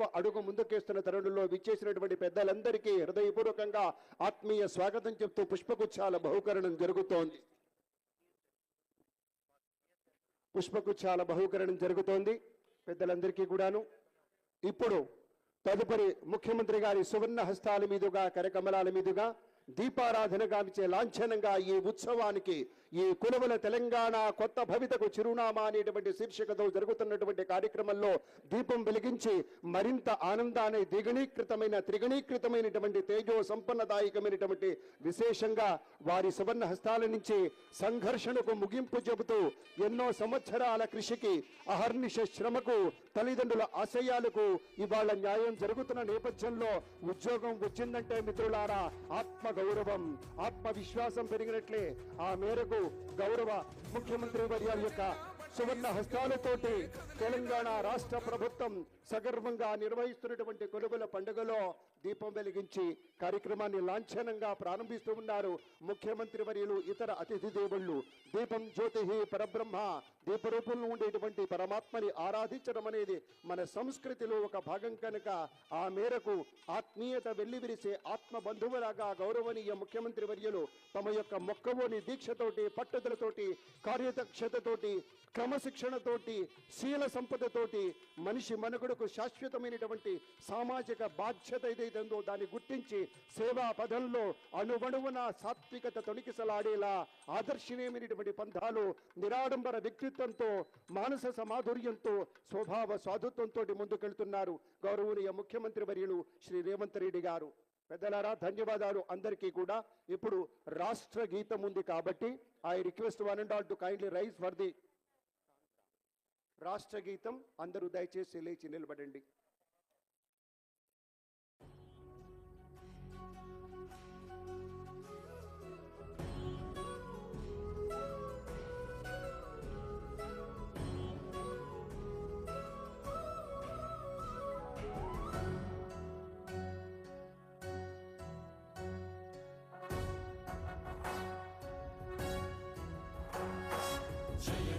గొప్ప అడుగు ముందుకేస్తున్న తరుణంలో విచ్చేసినటువంటి పెద్దలందరికీ హృదయపూర్వకంగా ఆత్మీయ స్వాగతం చెప్తూ పుష్పగుచ్చాల బహుకరణం జరుగుతోంది. పుష్పగుచ్చాల బహుకరణం జరుగుతోంది పెద్దలందరికీ కూడాను. ఇప్పుడు తదుపరి ముఖ్యమంత్రి గారి సువర్ణ హస్తాల మీదుగా కరకమలాల మీదుగా దీపారాధన గావించే లాంఛనంగా ఈ ఉత్సవానికి ఈ కులవల తెలంగాణ కొత్త భవితకు చిరునామా అనేటువంటి శీర్షికతో జరుగుతున్నటువంటి కార్యక్రమంలో దీపం వెలిగించి మరింత ఆనందాన్ని త్రిగణీకృతమైనటువంటి తేజో సంపన్నదాయకమైనటువంటి విశేషంగా వారి సువర్ణ హస్తాల నుంచి సంఘర్షణకు ముగింపు చెబుతూ ఎన్నో సంవత్సరాల కృషికి అహర్నిశ శ్రమకు తల్లిదండ్రుల ఆశయాలకు ఇవాళ న్యాయం జరుగుతున్న నేపథ్యంలో ఉద్యోగం వచ్చిందంటే మిత్రులారా ఆత్మ గౌరవం ఆత్మవిశ్వాసం పెరిగినట్లే. ఆ మేరకు గౌరవ ముఖ్యమంత్రి వర్యాల యొక్క సువర్ణ హస్తాలతోటి తెలంగాణ రాష్ట్ర ప్రభుత్వం సగర్వంగా నిర్వహిస్తున్నటువంటి కొలువుల పండుగలో దీపం వెలిగించి కార్యక్రమాన్ని లాంఛనంగా ప్రారంభిస్తూ ఉన్నారు ముఖ్యమంత్రి వర్యులు. ఇతర అతిథి దేవుళ్ళు దీపం జ్యోతి పరబ్రహ్మ దీపరూపంలో ఉండేటువంటి పరమాత్మని ఆరాధించడం అనేది మన సంస్కృతిలో ఒక భాగం కనుక ఆ మేరకు ఆత్మీయత వెల్లివిరిసే ఆత్మ బంధువులాగా గౌరవనీయ ముఖ్యమంత్రి వర్యులు తమ యొక్క మొక్కవోని దీక్షతోటి పట్టుదలతోటి కార్యదక్షతతోటి క్రమశిక్షణతోటి శీల సంపదతోటి మనిషి మనుగడకు శాశ్వతమైనటువంటి సామాజిక బాధ్యత ఏదైతుందో దాన్ని గుర్తించి సేవా పదంలో అణువణువున సాత్వికత తొణికిసలాడేలా ఆదర్శనీయమైనటువంటి పంథాలు నిరాడంబర వ్యక్తిత్వంతో మానస సమాధుర్యంతో స్వభావ సాధుత్వంతో ముందుకెళ్తున్నారు గౌరవనీయ ముఖ్యమంత్రి వర్యులు శ్రీ రేవంత్ రెడ్డి గారు. పెద్దలారా ధన్యవాదాలు అందరికీ కూడా. ఇప్పుడు రాష్ట్ర గీతం ఉంది కాబట్టి I request one and all to kindly rise for the రాష్ట్ర గీతం. అందరూ దయచేసి లేచి నిలబడండి.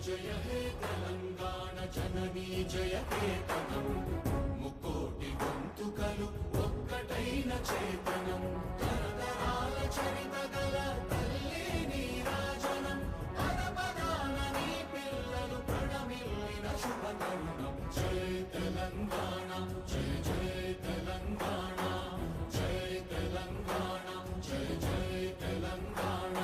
జయ హే తెలంగాణ జననీ జయ కేతనం ముకోటి గొంతుకలు ఒక్కటైన చేతనం తరతరాల చరిత గల తల్లి నీరాజనం పదపదాన నీ పిల్లలు ప్రణమిల్లిన శుభతరుణం. జయ తెలంగాణ జయ జయ తెలంగాణ జయ తెలంగాణ జయ జయ తెలంగాణ.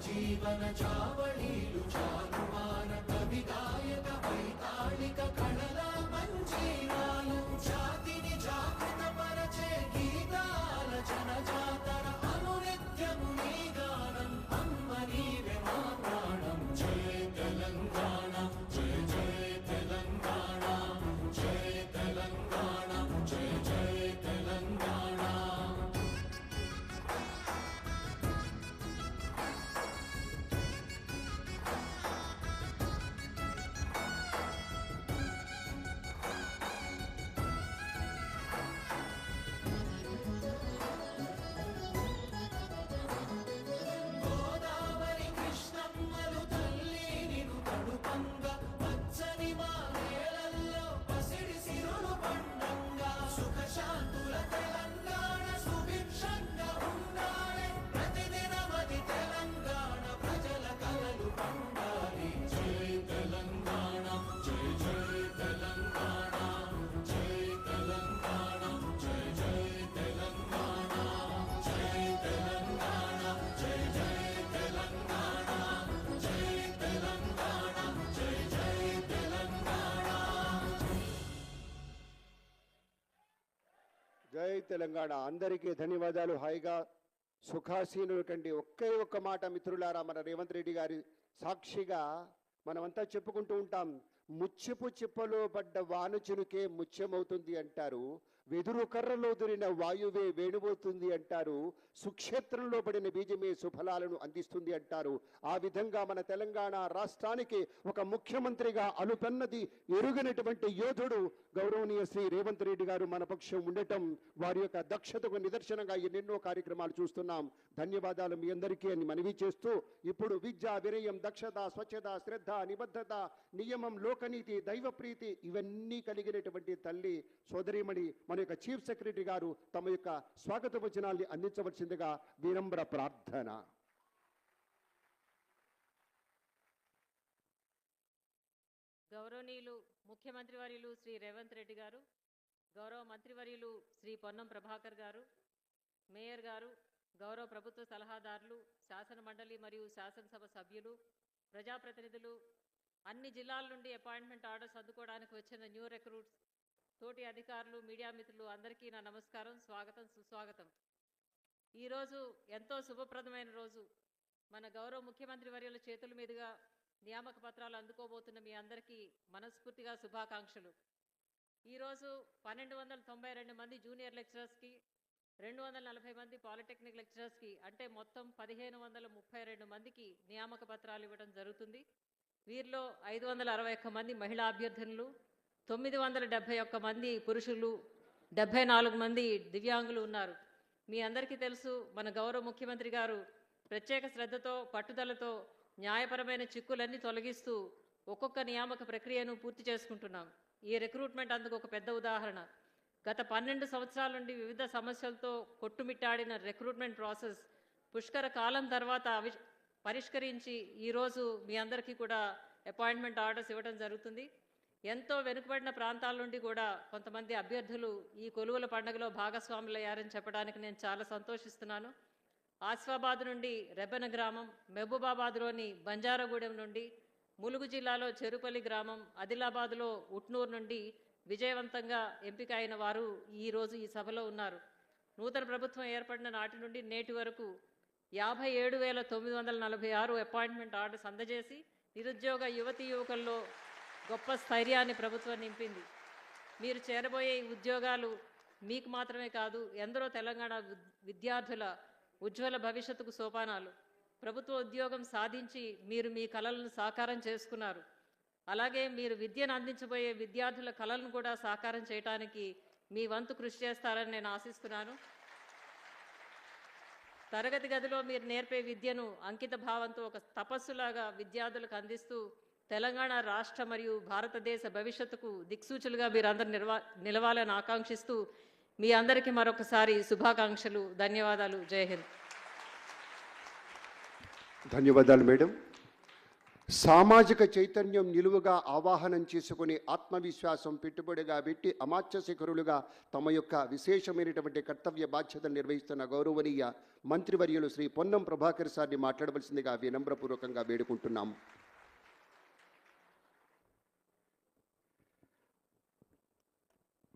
జీవన చావళీలు చాలువాన కవి గాయక వైతాళిక కళల మంజీరాలు జాతిని జాగృత పరచే గీతాల జనజాతర అనునిత్యము నీ గానం అమ్మ నీవే మా ప్రాణం. జయ తెలంగాణ జయ జయ తెలంగాణ జయ తెలంగాణ జయ జయ తెలంగాణ. జై తెలంగాణ. అందరికీ ధన్యవాదాలు. హాయిగా సుఖాసీనుల కండి ఒక్క మాట మిత్రులారా, మన రేవంత్ రెడ్డి గారి సాక్షిగా మనమంతా చెప్పుకుంటూ ఉంటాం. ముత్యపు చిప్పలో పడ్డ వానచునుకే ముత్యమవుతుంది అంటారు. వెదురు కర్రలో దొరిన వాయువే వేణువవుతుంది అంటారు. సుక్షేత్రంలో పడిన బీజమే సుఫలాలను అందిస్తుంది అంటారు. ఆ విధంగా మన తెలంగాణ రాష్ట్రానికి ఒక ముఖ్యమంత్రిగా అలుపెన్నది ఎరుగినటువంటి యోధుడు గౌరవనీయ శ్రీ రేవంత్ రెడ్డి గారు మన పక్షం ఉండటం వారి యొక్క దక్షతకు నిదర్శనంగా ఎన్నెన్నో కార్యక్రమాలు చూస్తున్నాం. ధన్యవాదాలు మీ అందరికీ అని మనవి చేస్తూ, ఇప్పుడు విద్య, వినయం, దక్షత, స్వచ్ఛత, శ్రద్ధ, నిబద్ధత, నియమం, లోకనీతి, దైవప్రీతి ఇవన్నీ కలిగినటువంటి తల్లి సోదరిమణి మన యొక్క చీఫ్ సెక్రటరీ గారు తమ యొక్క స్వాగత వచనాల్ని అందించవలసిందిగా వినమ్ర ప్రార్థన. గౌరవనీయులు ముఖ్యమంత్రి వర్యులు శ్రీ రేవంత్ రెడ్డి గారు, గౌరవ మంత్రివర్యులు శ్రీ పొన్నం ప్రభాకర్ గారు, మేయర్ గారు, గౌరవ ప్రభుత్వ సలహాదారులు, శాసన మండలి మరియు శాసనసభ సభ్యులు, ప్రజాప్రతినిధులు, అన్ని జిల్లాల నుండి అపాయింట్మెంట్ ఆర్డర్స్ అందుకోవడానికి వచ్చిన న్యూ రిక్రూట్స్, తోటి అధికారులు, మీడియా మిత్రులు అందరికీ నా నమస్కారం, స్వాగతం, సుస్వాగతం. ఈరోజు ఎంతో శుభప్రదమైన రోజు. మన గౌరవ ముఖ్యమంత్రి వర్యుల చేతుల మీదుగా నియామక పత్రాలు అందుకోబోతున్న మీ అందరికీ మనస్ఫూర్తిగా శుభాకాంక్షలు. ఈరోజు 1292 మంది జూనియర్ లెక్చరర్స్కి, 240 మంది పాలిటెక్నిక్ లెక్చరర్స్కి, అంటే మొత్తం 1532 మందికి నియామక పత్రాలు ఇవ్వడం జరుగుతుంది. వీరిలో 561 మంది మహిళా అభ్యర్థులు, 971 మంది పురుషులు, 74 మంది దివ్యాంగులు ఉన్నారు. మీ అందరికీ తెలుసు, మన గౌరవ ముఖ్యమంత్రి గారు ప్రత్యేక శ్రద్ధతో, పట్టుదలతో న్యాయపరమైన చిక్కులన్నీ తొలగిస్తూ ఒక్కొక్క నియామక ప్రక్రియను పూర్తి చేసుకుంటున్నాం. ఈ రిక్రూట్మెంట్ అందుకు ఒక పెద్ద ఉదాహరణ. గత 12 సంవత్సరాల నుండి వివిధ సమస్యలతో కొట్టుమిట్టాడిన రిక్రూట్మెంట్ ప్రాసెస్ పుష్కర కాలం తర్వాత పరిష్కరించి ఈరోజు మీ అందరికీ కూడా అపాయింట్మెంట్ ఆర్డర్స్ ఇవ్వడం జరుగుతుంది. ఎంతో వెనుకబడిన ప్రాంతాల నుండి కూడా కొంతమంది అభ్యర్థులు ఈ కొలువుల పండుగలో భాగస్వాములయ్యారని చెప్పడానికి నేను చాలా సంతోషిస్తున్నాను. ఆసిఫాబాద్ నుండి రెబ్బెన గ్రామం, మహబూబాబాద్లోని బంజారాగూడెం నుండి, ములుగు జిల్లాలో చెరుపల్లి గ్రామం, ఆదిలాబాద్లో ఉట్నూరు నుండి విజయవంతంగా ఎంపిక అయిన వారు ఈరోజు ఈ సభలో ఉన్నారు. నూతన ప్రభుత్వం ఏర్పడిన నాటి నుండి నేటి వరకు 57,946 అపాయింట్మెంట్ ఆర్డర్స్ అందజేసి నిరుద్యోగ యువతీ యువకుల్లో గొప్ప స్థైర్యాన్ని ప్రభుత్వం నింపింది. మీరు చేరబోయే ఈ ఉద్యోగాలు మీకు మాత్రమే కాదు, ఎందరో తెలంగాణ విద్యార్థుల ఉజ్వల భవిష్యత్తుకు సోపానాలు. ప్రభుత్వ ఉద్యోగం సాధించి మీరు మీ కలలను సాకారం చేసుకున్నారు. అలాగే మీరు విద్యను అందించబోయే విద్యార్థుల కలలను కూడా సాకారం చేయడానికి మీ వంతు కృషి చేస్తారని నేను ఆశిస్తున్నాను. తరగతి గదిలో మీరు నేర్పే విద్యను అంకిత భావంతో ఒక తపస్సులాగా విద్యార్థులకు అందిస్తూ తెలంగాణ రాష్ట్ర మరియు భారతదేశ భవిష్యత్తుకు దిక్సూచులుగా మీరందరూ నిలవాలని ఆకాంక్షిస్తూ మీ అందరికీ మరొకసారి శుభాకాంక్షలు, ధన్యవాదాలు. జై హింద్. ధన్యవాదాలు మేడం. సామాజిక చైతన్యం నిలువుగా ఆవాహనం చేసుకుని ఆత్మవిశ్వాసం పెట్టుబడిగా పెట్టి అమాత్య శిఖరులుగా తమ యొక్క విశేషమైనటువంటి కర్తవ్య బాధ్యతలు నిర్వహిస్తున్న గౌరవనీయ మంత్రివర్యులు శ్రీ పొన్నం ప్రభాకర్ సార్ని మాట్లాడవలసిందిగా వినమ్రపూర్వకంగా వేడుకుంటున్నాము.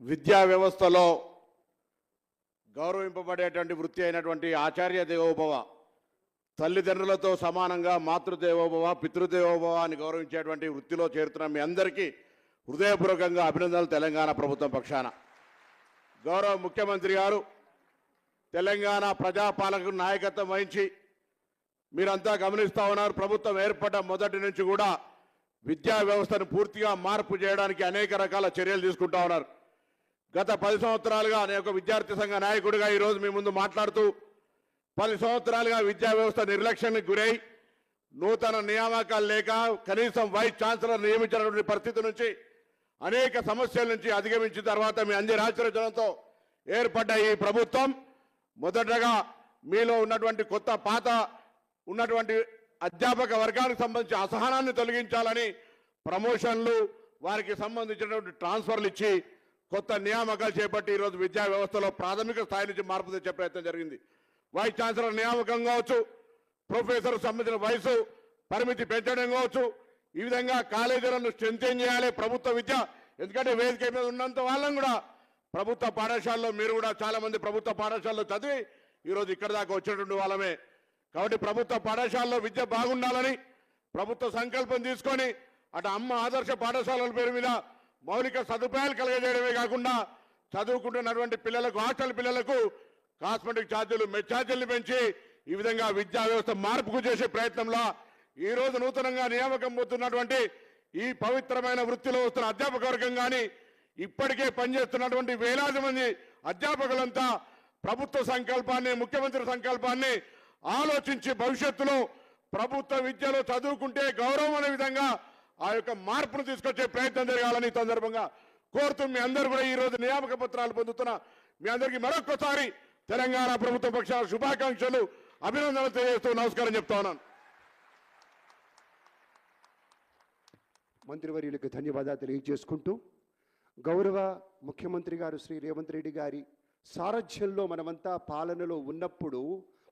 విద్యా వ్యవస్థలో గౌరవింపబడేటువంటి వృత్తి అయినటువంటి ఆచార్య దేవోభవ, తల్లిదండ్రులతో సమానంగా మాతృదేవోభవ, పితృదేవోభవ అని గౌరవించేటువంటి వృత్తిలో చేరుతున్న మీ అందరికీ హృదయపూర్వకంగా అభినందనలు తెలంగాణ ప్రభుత్వం పక్షాన. గౌరవ ముఖ్యమంత్రి గారు తెలంగాణ ప్రజాపాలక నాయకత్వం వహించి మీరంతా గమనిస్తూ ఉన్నారు. ప్రభుత్వం ఏర్పడ్డ మొదటి నుంచి కూడా విద్యా వ్యవస్థను పూర్తిగా మార్పు చేయడానికి అనేక రకాల చర్యలు తీసుకుంటా ఉన్నారు. గత 10 సంవత్సరాలుగా నేను ఒక విద్యార్థి సంఘ నాయకుడిగా ఈరోజు మీ ముందు మాట్లాడుతూ 10 సంవత్సరాలుగా విద్యా వ్యవస్థ నిర్లక్ష్యానికి గురై నూతన నియామకాలు లేక కనీసం వైస్ ఛాన్సలర్ నియమించినటువంటి పరిస్థితి నుంచి అనేక సమస్యల నుంచి అధిగమించిన తర్వాత మీ అందరి ఆశీర్వచనంతో ఏర్పడ్డ ఈ ప్రభుత్వం మొదటగా మీలో ఉన్నటువంటి పాత ఉన్నటువంటి అధ్యాపక వర్గానికి సంబంధించి అసహనాన్ని తొలగించాలని ప్రమోషన్లు, వారికి సంబంధించినటువంటి ట్రాన్స్ఫర్లు ఇచ్చి కొత్త నియామకాలు చేపట్టి ఈరోజు విద్యా వ్యవస్థలో ప్రాథమిక స్థాయి నుంచి మార్పు తెచ్చే ప్రయత్నం జరిగింది. వైస్ ఛాన్సలర్ నియామకం కావచ్చు, ప్రొఫెసర్ సంబంధించిన వయసు పరిమితి పెంచడం కావచ్చు, ఈ విధంగా కాలేజీలను స్ట్రెంథెన్ చేయాలి ప్రభుత్వ విద్య. ఎందుకంటే వేదిక మీద ఉన్నంత వాళ్ళని కూడా ప్రభుత్వ పాఠశాలలో, మీరు కూడా చాలా మంది ప్రభుత్వ పాఠశాలలో చదివి ఈరోజు ఇక్కడ దాకా వచ్చినటువంటి వాళ్ళమే. కాబట్టి ప్రభుత్వ పాఠశాలలో విద్య బాగుండాలని ప్రభుత్వ సంకల్పం తీసుకొని అటు అమ్మ ఆదర్శ పాఠశాలల పేరు మీద మౌలిక సదుపాయాలు కలగజేయడమే కాకుండా చదువుకుంటున్నటువంటి పిల్లలకు హాస్టల్ పిల్లలకు కాస్మెటిక్ ఛార్జీలు మెస్ ఛార్జీలు పెంచి ఈ విధంగా విద్యా వ్యవస్థ మార్పుకు చేసే ప్రయత్నంలో ఈ రోజు నూతనంగా నియామకం పొందుతున్నటువంటి ఈ పవిత్రమైన వృత్తిలో వస్తున్న అధ్యాపక వర్గం కానీ ఇప్పటికే పనిచేస్తున్నటువంటి వేలాది మంది అధ్యాపకులంతా ప్రభుత్వ సంకల్పాన్ని ముఖ్యమంత్రి సంకల్పాన్ని ఆలోచించి భవిష్యత్తులో ప్రభుత్వ విద్యలో చదువుకుంటే గౌరవం అనే విధంగా ఆ యొక్క మార్పును తీసుకొచ్చే ప్రయత్నం జరగాలని ఈ సందర్భంగా కోరుతూ మీ అందరూ కూడా ఈ రోజు నియామక పత్రాలు పొందుతున్న మీ అందరికీ మరొకసారి తెలంగాణ ప్రభుత్వ పక్షాల శుభాకాంక్షలు అభినందనలు తెలియజేస్తూ నమస్కారం చెప్తా ఉన్నాను. మంత్రివర్యులకు ధన్యవాదాలు తెలియజేసుకుంటూ గౌరవ ముఖ్యమంత్రి గారు శ్రీ రేవంత్ రెడ్డి గారి సారథ్యంలో మనమంతా పాలనలో ఉన్నప్పుడు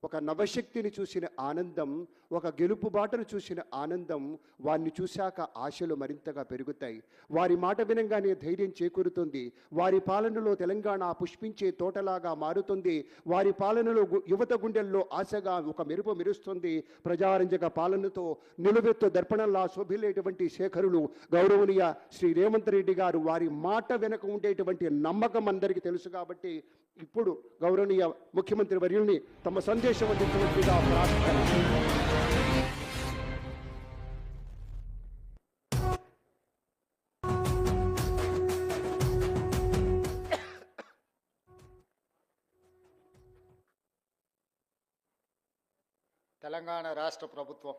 ఒక నవశక్తిని చూసిన ఆనందం, ఒక గెలుపు బాటను చూసిన ఆనందం, వారిని చూశాక ఆశలు మరింతగా పెరుగుతాయి. వారి మాట వినంగానే ధైర్యం చేకూరుతుంది. వారి పాలనలో తెలంగాణ పుష్పించే తోటలాగా మారుతుంది. వారి పాలనలో యువత గుండెల్లో ఆశగా ఒక మెరుపు మెరుస్తుంది. ప్రజారంజక పాలనతో నిలువెత్తు దర్పణంలా శోభిల్లేటువంటి శేఖరులు గౌరవనీయ శ్రీ రేవంత్ రెడ్డి గారు. వారి మాట వెనక ఉండేటువంటి నమ్మకం అందరికీ తెలుసు కాబట్టి ఇప్పుడు గౌరవనీయ ముఖ్యమంత్రి వర్యుల్ని తమ సందేశం అందించినట్లుగా ప్రార్థన. తెలంగాణ రాష్ట్ర ప్రభుత్వం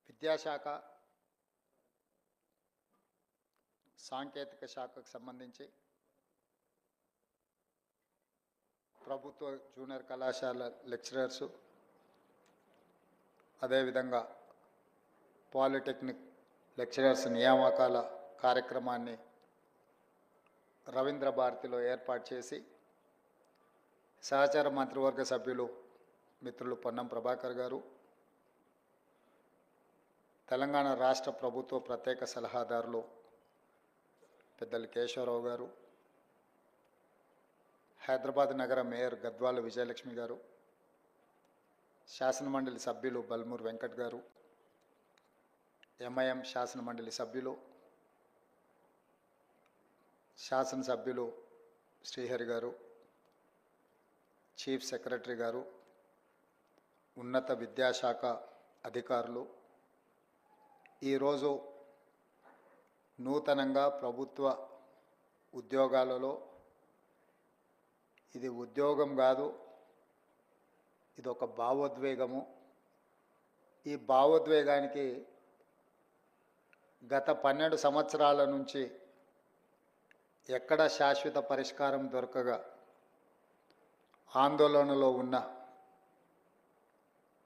విద్యాశాఖ సాంకేతిక శాఖకు సంబంధించి ప్రభుత్వ జూనియర్ కళాశాల లెక్చరర్సు అదేవిధంగా పాలిటెక్నిక్ లెక్చరర్స్ నియామకాల కార్యక్రమాన్ని రవీంద్ర భారతిలో ఏర్పాటు చేసి సహచార మంత్రివర్గ సభ్యులు మిత్రులు పొన్నం ప్రభాకర్ గారు, తెలంగాణ రాష్ట్ర ప్రభుత్వ ప్రత్యేక సలహాదారులు పెద్దలు కేశవరావు గారు, హైదరాబాద్ నగర మేయర్ గద్వాల విజయలక్ష్మి గారు, శాసనమండలి సభ్యులు బల్మూర్ వెంకట్ గారు, ఎంఐఎం శాసనమండలి సభ్యులు శాసనసభ్యులు శ్రీహరి గారు, చీఫ్ సెక్రటరీ గారు, ఉన్నత విద్యాశాఖ అధికారులు, ఈరోజు నూతనంగా ప్రభుత్వ ఉద్యోగాలలో ఇది ఉద్యోగం కాదు, ఇది ఒక భావోద్వేగము. ఈ భావోద్వేగానికి గత 12 సంవత్సరాల నుంచి ఎక్కడ శాశ్వత పరిష్కారం దొరకగా ఆందోళనలో ఉన్న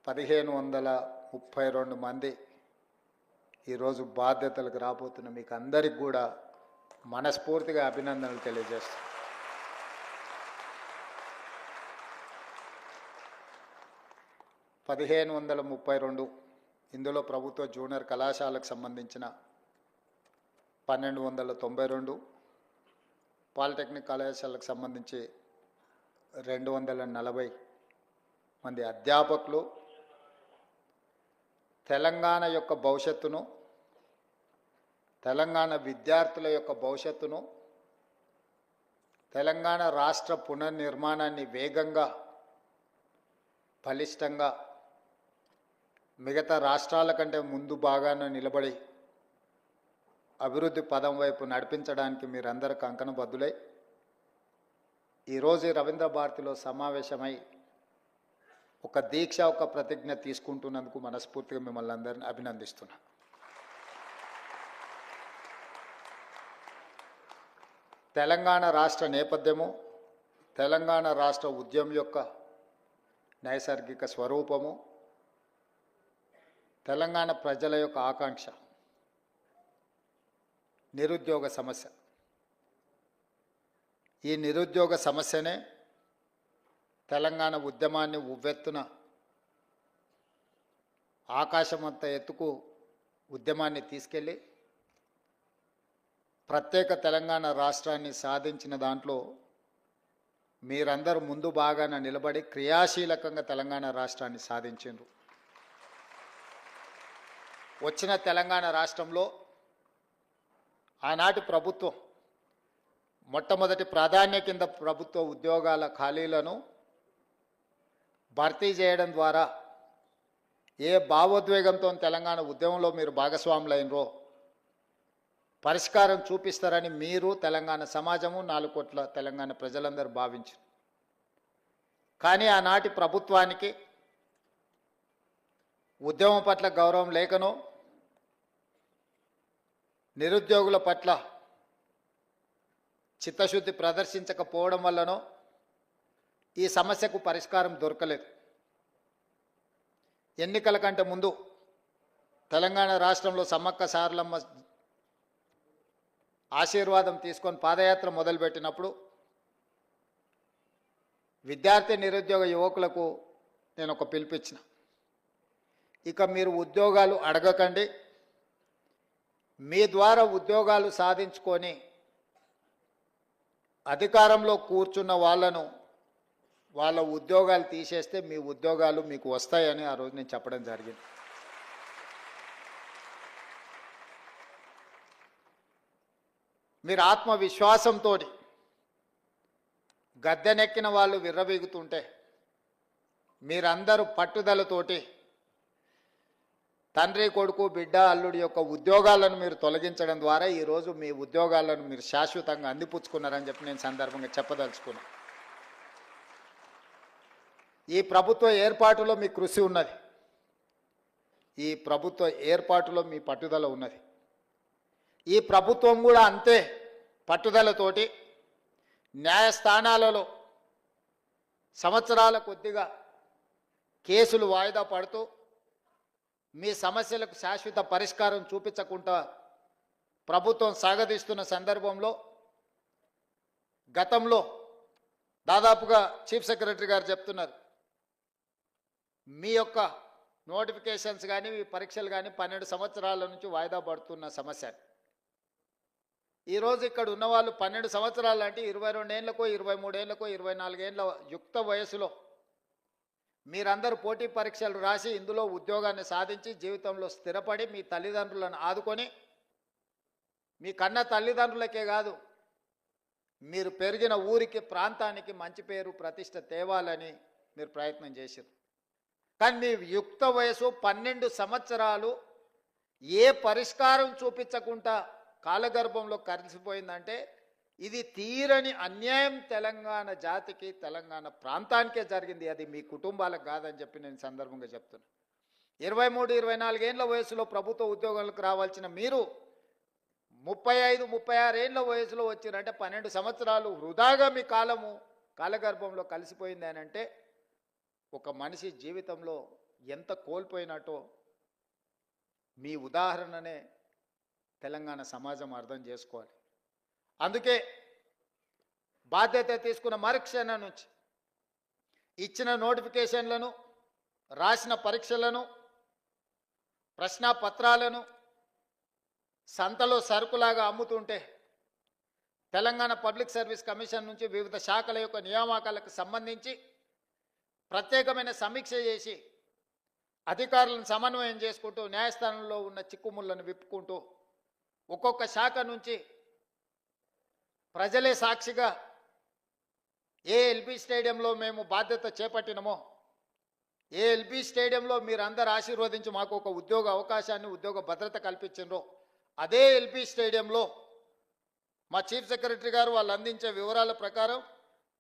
1532 మంది ఈరోజు బాధ్యతలకు రాబోతున్న మీకు అందరికి కూడా మనస్ఫూర్తిగా అభినందనలు తెలియజేస్తాను. ఇందులో ప్రభుత్వ జూనియర్ కళాశాలకు సంబంధించిన 1292, పాలిటెక్నిక్ కళాశాలకు సంబంధించి 240 మంది అధ్యాపకులు తెలంగాణ యొక్క భవిష్యత్తును, తెలంగాణ విద్యార్థుల యొక్క భవిష్యత్తును, తెలంగాణ రాష్ట్ర పునర్నిర్మాణాన్ని వేగంగా బలిష్టంగా మిగతా రాష్ట్రాల కంటే ముందు బాగానే నిలబడి అభివృద్ధి పదం వైపు నడిపించడానికి మీరందరూ కంకణబద్దులై ఈరోజు రవీంద్ర భారతిలో సమావేశమై ఒక దీక్ష, ఒక ప్రతిజ్ఞ తీసుకుంటున్నందుకు మనస్ఫూర్తిగా మిమ్మల్ని అందరిని అభినందిస్తున్నా. తెలంగాణ రాష్ట్ర నేపథ్యము, తెలంగాణ రాష్ట్ర ఉద్యమం యొక్క నైసర్గిక స్వరూపము, తెలంగాణ ప్రజల యొక్క ఆకాంక్ష నిరుద్యోగ సమస్య. ఈ నిరుద్యోగ సమస్యనే తెలంగాణ ఉద్యమాన్ని ఉవ్వెత్తున ఆకాశమంత ఎత్తుకు ఉద్యమాన్ని తీసుకెళ్ళి ప్రత్యేక తెలంగాణ రాష్ట్రాన్ని సాధించిన దాంట్లో మీరందరూ ముందు బాగాన నిలబడి క్రియాశీలకంగా తెలంగాణ రాష్ట్రాన్ని సాధించారు. వచ్చిన తెలంగాణ రాష్ట్రంలో ఆనాటి ప్రభుత్వం మొట్టమొదటి ప్రాధాన్య కింద ప్రభుత్వ ఉద్యోగాల ఖాళీలను భర్తీ చేయడం ద్వారా ఏ భావోద్వేగంతో తెలంగాణ ఉద్యమంలో మీరు భాగస్వాములైనరో పరిష్కారం చూపిస్తారని మీరు, తెలంగాణ సమాజము, 4 కోట్ల తెలంగాణ ప్రజలందరూ భావించారు. కానీ ఆనాటి ప్రభుత్వానికి ఉద్యమం పట్ల గౌరవం లేకనో, నిరుద్యోగుల పట్ల చిత్తశుద్ధి ప్రదర్శించకపోవడం వల్లనో ఈ సమస్యకు పరిష్కారం దొరకలేదు. ఎన్నికల కంటే ముందు తెలంగాణ రాష్ట్రంలో సమ్మక్క సారలమ్మ ఆశీర్వాదం తీసుకొని పాదయాత్ర మొదలుపెట్టినప్పుడు విద్యార్థి నిరుద్యోగ యువకులకు నేను ఒక పిలిపించిన, ఇక మీరు ఉద్యోగాలు అడగకండి, మీ ద్వారా ఉద్యోగాలు సాధించుకొని అధికారంలో కూర్చున్న వాళ్ళను వాళ్ళ ఉద్యోగాలు తీసేస్తే మీ ఉద్యోగాలు మీకు వస్తాయని ఆ రోజు నేను చెప్పడం జరిగింది. మీరు ఆత్మవిశ్వాసంతో గద్దెనెక్కిన వాళ్ళు విర్రవీగుతుంటే మీరందరూ పట్టుదలతోటి తండ్రి, కొడుకు, బిడ్డ, అల్లుడి యొక్క ఉద్యోగాలను మీరు తొలగించడం ద్వారా ఈరోజు మీ ఉద్యోగాలను మీరు శాశ్వతంగా అందిపుచ్చుకున్నారని చెప్పి నేను సందర్భంగా చెప్పదలుచుకున్నాను. ఈ ప్రభుత్వ ఏర్పాటులో మీ కృషి ఉన్నది, ఈ ప్రభుత్వ ఏర్పాటులో మీ పట్టుదల ఉన్నది. ఈ ప్రభుత్వం కూడా అంతే పట్టుదలతోటి న్యాయస్థానాలలో సంవత్సరాల కొద్దిగా కేసులు వాయిదా పడుతూ మీ సమస్యలకు శాశ్వత పరిష్కారం చూపించకుండా ప్రభుత్వం సాగదీస్తున్న సందర్భంలో గతంలో దాదాపుగా చీఫ్ సెక్రటరీ గారు చెప్తున్నారు, మీ యొక్క నోటిఫికేషన్స్ కానీ మీ పరీక్షలు కానీ 12 సంవత్సరాల నుంచి వాయిదా పడుతున్న సమస్య. ఈరోజు ఇక్కడ ఉన్నవాళ్ళు 12 సంవత్సరాలు అంటే 22 ఏళ్ళకో 23 ఏళ్ళకో 24 ఏళ్ళ యుక్త వయసులో మీరందరూ పోటీ పరీక్షలు రాసి ఇందులో ఉద్యోగాన్ని సాధించి జీవితంలో స్థిరపడి మీ తల్లిదండ్రులను ఆదుకొని మీ కన్న తల్లిదండ్రులకే కాదు మీరు పెరిగిన ఊరికి, ప్రాంతానికి మంచి పేరు ప్రతిష్ట తేవాలని మీరు ప్రయత్నం చేశారు. కానీ మీ యుక్త వయసు 12 సంవత్సరాలు ఏ పరిష్కారం చూపించకుండా కాలగర్భంలో కలిసిపోయిందంటే ఇది తీరని అన్యాయం తెలంగాణ జాతికి, తెలంగాణ ప్రాంతానికే జరిగింది. అది మీ కుటుంబాలకు కాదని చెప్పి నేను సందర్భంగా చెప్తున్నా. 23, 24 ఏళ్ళ వయసులో ప్రభుత్వ ఉద్యోగాలకు రావాల్సిన మీరు 35, 36 ఏళ్ళ వయసులో వచ్చిరంటే 12 సంవత్సరాలు వృధాగా మీ కాలగర్భంలో కలిసిపోయింది అని అంటే ఒక మనిషి జీవితంలో ఎంత కోల్పోయినట్టో మీ ఉదాహరణనే తెలంగాణ సమాజం అర్థం చేసుకోవాలి. అందుకే బాధ్యత తీసుకున్న మరుక్షణం నుంచి ఇచ్చిన నోటిఫికేషన్లను, రాసిన పరీక్షలను, ప్రశ్నాపత్రాలను సంతలో సరుకులాగా అమ్ముతుంటే తెలంగాణ పబ్లిక్ సర్వీస్ కమిషన్ నుంచి వివిధ శాఖల యొక్క నియామకాలకు సంబంధించి ప్రత్యేకమైన సమీక్ష చేసి అధికారులను సమన్వయం చేసుకుంటూ న్యాయస్థానంలో ఉన్న చిక్కుముళ్లను విప్పుకుంటూ ఒక్కొక్క శాఖ నుంచి ప్రజలే సాక్షిగా ఏ ఎల్బీ స్టేడియంలో మేము బాధ్యత చేపట్టినమో, ఏ ఎల్బీ స్టేడియంలో మీరందరూ ఆశీర్వదించి మాకు ఒక ఉద్యోగ అవకాశాన్ని, ఉద్యోగ భద్రత కల్పించారో అదే ఎల్బీ స్టేడియంలో మా చీఫ్ సెక్రటరీ గారు వాళ్ళు అందించే వివరాల ప్రకారం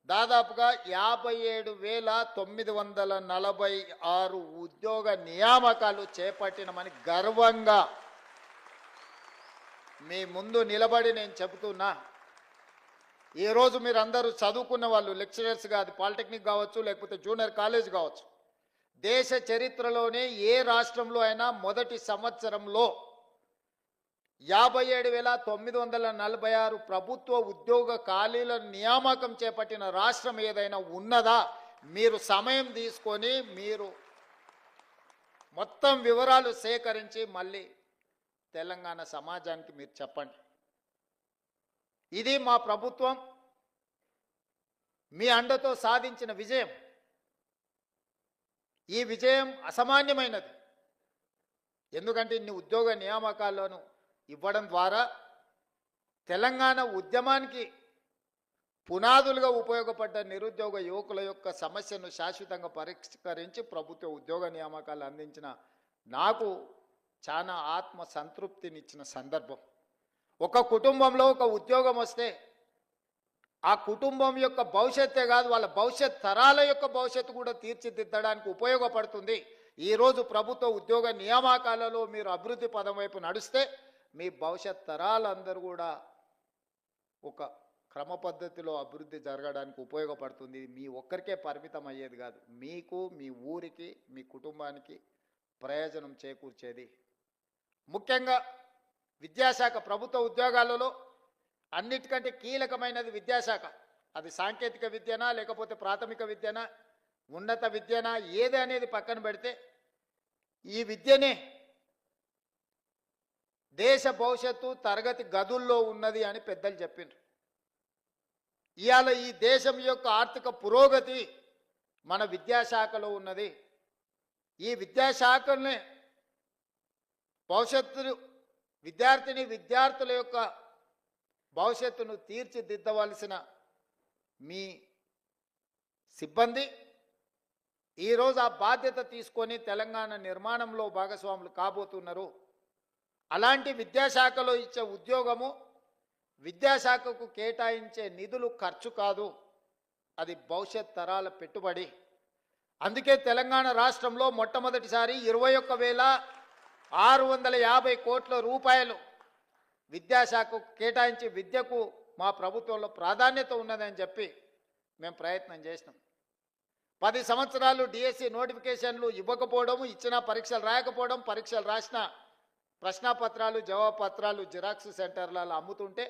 దాదాపుగా 57,946 ఉద్యోగ నియామకాలు చేపట్టినమని గర్వంగా మీ ముందు నిలబడి నేను చెబుతున్నా. ఈరోజు మీరు అందరూ చదువుకున్న వాళ్ళు, లెక్చరర్స్ కాదు, పాలిటెక్నిక్ కావచ్చు, లేకపోతే జూనియర్ కాలేజ్ కావచ్చు, దేశ చరిత్రలోనే ఏ రాష్ట్రంలో అయినా మొదటి సంవత్సరంలో 57,946 ప్రభుత్వ ఉద్యోగ ఖాళీల నియామకం చేపట్టిన రాష్ట్రం ఏదైనా ఉన్నదా? మీరు సమయం తీసుకొని మీరు మొత్తం వివరాలు సేకరించి మళ్ళీ తెలంగాణ సమాజానికి మీరు చెప్పండి. ఇది మా ప్రభుత్వం మీ అండతో సాధించిన విజయం. ఈ విజయం అసామాన్యమైనది. ఎందుకంటే ఇన్ని ఉద్యోగ నియామకాలను ఇవ్వడం ద్వారా తెలంగాణ ఉద్యమానికి పునాదులుగా ఉపయోగపడ్డ నిరుద్యోగ యువకుల యొక్క సమస్యను శాశ్వతంగా పరిష్కరించి ప్రభుత్వ ఉద్యోగ నియామకాలు అందించిన నాకు చాలా ఆత్మ సంతృప్తినిచ్చిన సందర్భం. ఒక కుటుంబంలో ఒక ఉద్యోగం వస్తే ఆ కుటుంబం యొక్క భవిష్యత్తే కాదు, వాళ్ళ భవిష్యత్ తరాల యొక్క భవిష్యత్తు కూడా తీర్చిదిద్దడానికి ఉపయోగపడుతుంది. ఈరోజు ప్రభుత్వ ఉద్యోగ నియామకాలలో మీరు అభివృద్ధి పదం వైపు నడిస్తే మీ భవిష్యత్ తరాలందరూ కూడా ఒక క్రమ పద్ధతిలో అభివృద్ధి జరగడానికి ఉపయోగపడుతుంది. మీ ఒక్కరికే పరిమితం అయ్యేది కాదు, మీకు, మీ ఊరికి, మీ కుటుంబానికి ప్రయోజనం చేకూర్చేది. ముఖ్యంగా విద్యాశాఖ ప్రభుత్వ ఉద్యోగాలలో అన్నిటికంటే కీలకమైనది విద్యాశాఖ. అది సాంకేతిక విద్యనా లేకపోతే ప్రాథమిక విద్యనా ఉన్నత విద్యనా ఏది అనేది పక్కన పెడితే ఈ విద్యనే దేశ భవిష్యత్తు తరగతి గదుల్లో ఉన్నది అని పెద్దలు చెప్పిండ్రు. ఇవాళ ఈ దేశం యొక్క ఆర్థిక పురోగతి మన విద్యాశాఖలో ఉన్నది. ఈ విద్యాశాఖనే భవిష్యత్తు విద్యార్థుల యొక్క భవిష్యత్తును తీర్చిదిద్దవలసిన మీ సిబ్బంది ఈరోజు ఆ బాధ్యత తీసుకొని తెలంగాణ నిర్మాణంలో భాగస్వాములు కాబోతున్నారు. అలాంటి విద్యాశాఖలో ఇచ్చే ఉద్యోగము విద్యాశాఖకు కేటాయించే నిధులు ఖర్చు కాదు, అది భవిష్యత్ తరాల పెట్టుబడి. అందుకే తెలంగాణ రాష్ట్రంలో మొట్టమొదటిసారి 21,650 కోట్ల రూపాయలు విద్యాశాఖకు కేటాయించి విద్యకు మా ప్రభుత్వంలో ప్రాధాన్యత ఉన్నదని చెప్పి మేము ప్రయత్నం చేసినాం. 10 సంవత్సరాలు డిఎస్సి నోటిఫికేషన్లు ఇవ్వకపోవడం, ఇచ్చిన పరీక్షలు రాయకపోవడం, పరీక్షలు రాసిన ప్రశ్నాపత్రాలు జవాబుపత్రాలు జిరాక్స్ సెంటర్లలో అమ్ముతుంటే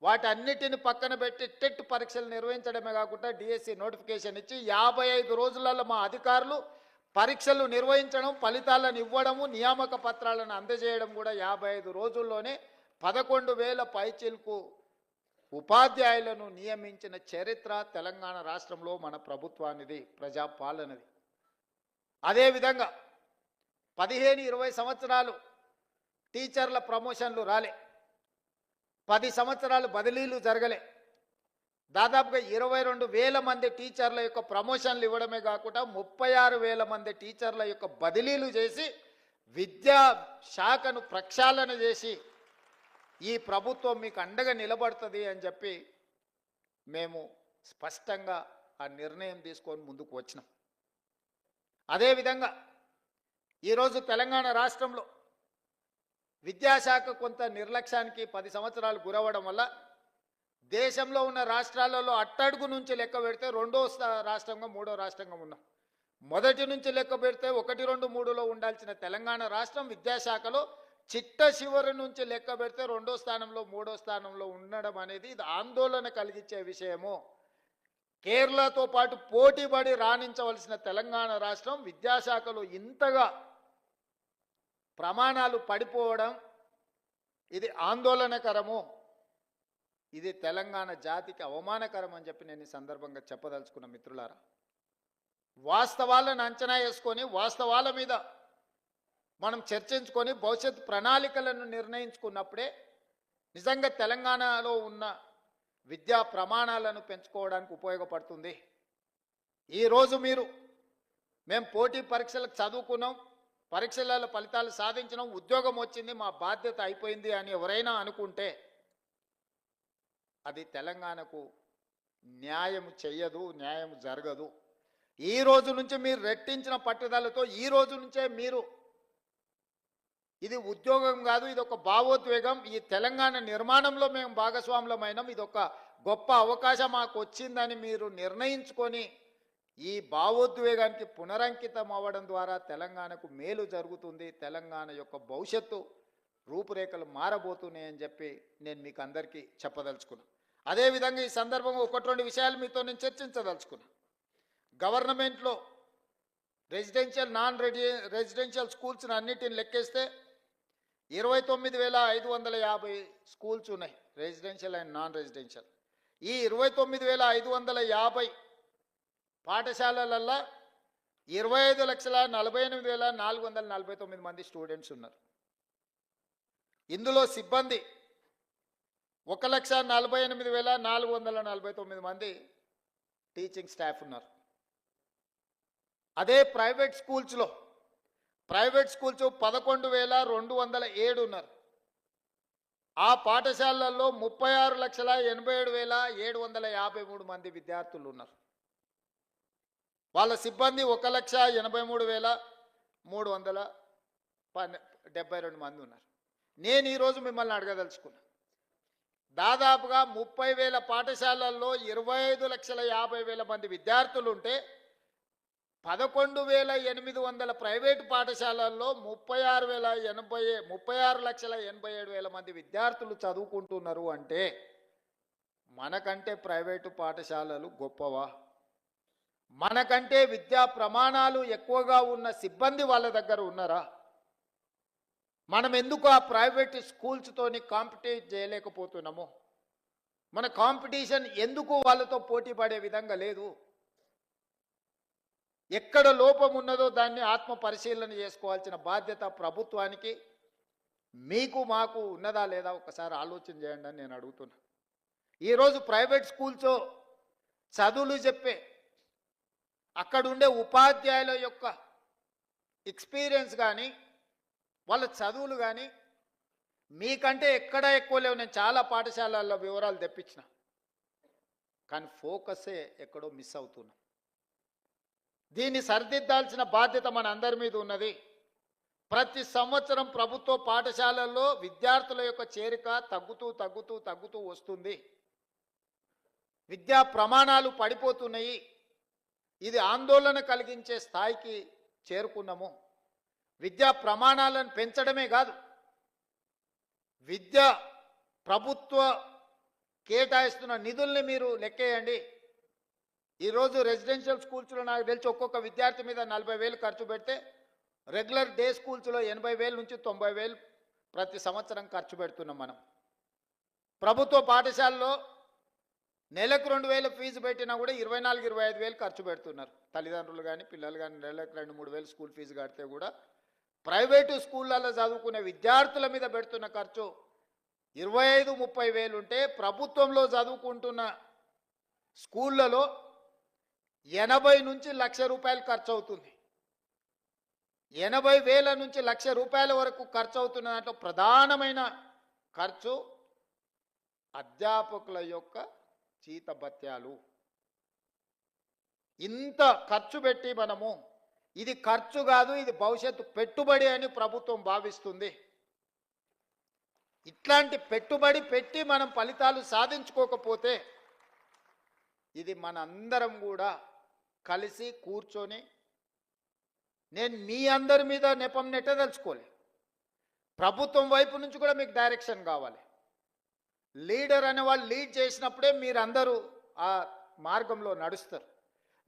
వాటన్నిటిని పక్కన పెట్టి టెట్ పరీక్షలు నిర్వహించడమే కాకుండా డిఎస్సి నోటిఫికేషన్ ఇచ్చి 55 రోజులలో మా అధికారులు పరీక్షలు నిర్వహించడం, ఫలితాలను ఇవ్వడము, నియామక పత్రాలను అందజేయడం కూడా 55 రోజుల్లోనే 11,000 పైచిలకు ఉపాధ్యాయులను నియమించిన చరిత్ర తెలంగాణ రాష్ట్రంలో మన ప్రభుత్వానిది, ప్రజాపాలనది. అదేవిధంగా 15-20 సంవత్సరాలు టీచర్ల ప్రమోషన్లు రాలే, 10 సంవత్సరాలు బదిలీలు జరగలే. దాదాపుగా 22,000 మంది టీచర్ల యొక్క ప్రమోషన్లు ఇవ్వడమే కాకుండా 36,000 మంది టీచర్ల యొక్క బదిలీలు చేసి విద్యా శాఖను ప్రక్షాళన చేసి ఈ ప్రభుత్వం మీకు అండగా నిలబడుతుంది అని చెప్పి మేము స్పష్టంగా ఆ నిర్ణయం తీసుకొని ముందుకు వచ్చినాం. అదేవిధంగా ఈరోజు తెలంగాణ రాష్ట్రంలో విద్యాశాఖ కొంత నిర్లక్ష్యానికి 10 సంవత్సరాలు గురవడం వల్ల దేశంలో ఉన్న రాష్ట్రాలలో అట్టడుగు నుంచి లెక్క పెడితే 2వ రాష్ట్రంగా 3వ రాష్ట్రంగా ఉన్నాం. మొదటి నుంచి లెక్క పెడితే 1, 2, 3లో ఉండాల్సిన తెలంగాణ రాష్ట్రం విద్యాశాఖలో చిట్ట చివరి నుంచి లెక్క పెడితే 2వ స్థానంలో 3వ స్థానంలో ఉండడం అనేది ఇది ఆందోళన కలిగించే విషయము. కేరళతో పాటు పోటీపడి రాణించవలసిన తెలంగాణ రాష్ట్రం విద్యాశాఖలో ఇంతగా ప్రమాణాలు పడిపోవడం ఇది ఆందోళనకరము, ఇది తెలంగాణ జాతికి అవమానకరం అని చెప్పి నేను ఈ సందర్భంగా చెప్పదలుచుకున్న మిత్రులారా. వాస్తవాలను అంచనా వేసుకొని వాస్తవాల మీద మనం చర్చించుకొని భవిష్యత్ ప్రణాళికలను నిర్ణయించుకున్నప్పుడే నిజంగా తెలంగాణలో ఉన్న విద్యా ప్రమాణాలను పెంచుకోవడానికి ఉపయోగపడుతుంది. ఈరోజు మేము పోటీ పరీక్షలకు చదువుకున్నాం, పరీక్షల ఫలితాలు సాధించినాం, ఉద్యోగం వచ్చింది, మా బాధ్యత అయిపోయింది అని ఎవరైనా అనుకుంటే అది తెలంగాణకు న్యాయం చెయ్యదు, న్యాయం జరగదు. ఈ రోజు నుంచి మీరు రెట్టించిన పట్టుదలతో ఈ రోజు నుంచే మీరు ఇది ఉద్యోగం కాదు, ఇది ఒక భావోద్వేగం, ఈ తెలంగాణ నిర్మాణంలో మేము భాగస్వాములమైనాం, ఇది ఒక గొప్ప అవకాశం మాకు వచ్చిందని మీరు నిర్ణయించుకొని ఈ భావోద్వేగానికి పునరంకితం అవ్వడం ద్వారా తెలంగాణకు మేలు జరుగుతుంది, తెలంగాణ యొక్క భవిష్యత్తు రూపురేఖలు మారబోతున్నాయని చెప్పి నేను మీకు అందరికీ చెప్పదలుచుకున్నాను. అదేవిధంగా ఈ సందర్భంగా 1-2 విషయాలు మీతో నేను చర్చించదలుచుకున్నాను. గవర్నమెంట్లో రెసిడెన్షియల్ నాన్ రెసిడెన్షియల్ స్కూల్స్ని అన్నిటిని లెక్కేస్తే 29,550 స్కూల్స్ ఉన్నాయి, రెసిడెన్షియల్ అండ్ నాన్ రెసిడెన్షియల్. ఈ 29,550 పాఠశాలలల్లో 25,48,449 మంది స్టూడెంట్స్ ఉన్నారు. ఇందులో సిబ్బంది 1,48,449 మంది టీచింగ్ స్టాఫ్ ఉన్నారు. అదే ప్రైవేట్ స్కూల్స్లో 11,207 ఉన్నారు. ఆ పాఠశాలల్లో 36,87,753 మంది విద్యార్థులు ఉన్నారు. వాళ్ళ సిబ్బంది 1,83,372 మంది ఉన్నారు. నేను ఈరోజు మిమ్మల్ని అడగదలుచుకున్నా, దాదాపుగా 30,000 పాఠశాలల్లో 25,50,000 మంది విద్యార్థులు ఉంటే 11,800 ప్రైవేటు పాఠశాలల్లో 36,87,000 మంది విద్యార్థులు చదువుకుంటున్నారు అంటే మనకంటే ప్రైవేటు పాఠశాలలు గొప్పవా? మనకంటే విద్యా ప్రమాణాలు ఎక్కువగా ఉన్న సిబ్బంది వాళ్ళ దగ్గర ఉన్నారా? మనం ఎందుకు ఆ ప్రైవేట్ స్కూల్స్తోని కాంపిటీట్ చేయలేకపోతున్నాము? మన కాంపిటీషన్ ఎందుకు వాళ్ళతో పోటీ పడే విధంగా లేదు? ఎక్కడ లోపం ఉన్నదో దాన్ని ఆత్మ పరిశీలన చేసుకోవాల్సిన బాధ్యత ప్రభుత్వానికి, మీకు మాకు ఉన్నదా లేదా ఒకసారి ఆలోచన చేయండి అని నేను అడుగుతున్నా. ఈరోజు ప్రైవేట్ స్కూల్స్ చదువులు చెప్పే అక్కడ ఉండే ఉపాధ్యాయుల యొక్క ఎక్స్పీరియన్స్ కానీ వాళ్ళ చదువులు కానీ మీకంటే ఎక్కడ ఎక్కువ లేవు. నేను చాలా పాఠశాలల్లో వివరాలు తెప్పించిన, కానీ ఫోకసే ఎక్కడో మిస్ అవుతున్నాం. దీన్ని సరిదిద్దాల్సిన బాధ్యత మన అందరి మీద ఉన్నది. ప్రతి సంవత్సరం ప్రభుత్వ పాఠశాలల్లో విద్యార్థుల యొక్క చేరిక తగ్గుతూ వస్తుంది. విద్యా ప్రమాణాలు పడిపోతున్నాయి. ఇది ఆందోళన కలిగించే స్థాయికి చేరుకున్నాము. విద్యా ప్రమాణాలను పెంచడమే కాదు, ప్రభుత్వ కేటాయిస్తున్న నిధుల్ని మీరు లెక్కేయండి. ఈరోజు రెసిడెన్షియల్ స్కూల్స్లో నాకు తెలిసి ఒక్కొక్క విద్యార్థి మీద 40,000 ఖర్చు పెడితే రెగ్యులర్ డే స్కూల్స్లో 80,000 నుంచి 90,000 ప్రతి సంవత్సరం ఖర్చు పెడుతున్నాం మనం. ప్రభుత్వ పాఠశాలలో నెలకు 2,000 ఫీజు పెట్టినా కూడా 24,000-25,000 ఖర్చు పెడుతున్నారు తల్లిదండ్రులు కానీ పిల్లలు కానీ. నెలకు 2,000-3,000 స్కూల్ ఫీజు కడితే కూడా ప్రైవేటు స్కూళ్ళల్లో చదువుకునే విద్యార్థుల మీద పెడుతున్న ఖర్చు 25,000-30,000 ఉంటే ప్రభుత్వంలో చదువుకుంటున్న స్కూళ్ళలో 80 నుంచి 1,00,000 రూపాయలు ఖర్చు అవుతుంది. 80,000 నుంచి 1,00,000 రూపాయల వరకు ఖర్చు అవుతున్న దాంట్లో ప్రధానమైన ఖర్చు అధ్యాపకుల యొక్క జీతభత్యాలు. ఇంత ఖర్చు పెట్టి మనము ఇది ఖర్చు కాదు, ఇది భవిష్యత్తు పెట్టుబడి అని ప్రభుత్వం భావిస్తుంది. ఇట్లాంటి పెట్టుబడి పెట్టి మనం ఫలితాలు సాధించుకోకపోతే ఇది మన అందరం కూడా కలిసి కూర్చొని, నేను మీ అందరి మీద నెపం నెట్టదలుచుకోలే, ప్రభుత్వం వైపు నుంచి కూడా మీకు డైరెక్షన్ కావాలి. లీడర్ అనే వాళ్ళు లీడ్ చేసినప్పుడే మీరందరూ ఆ మార్గంలో నడుస్తారు.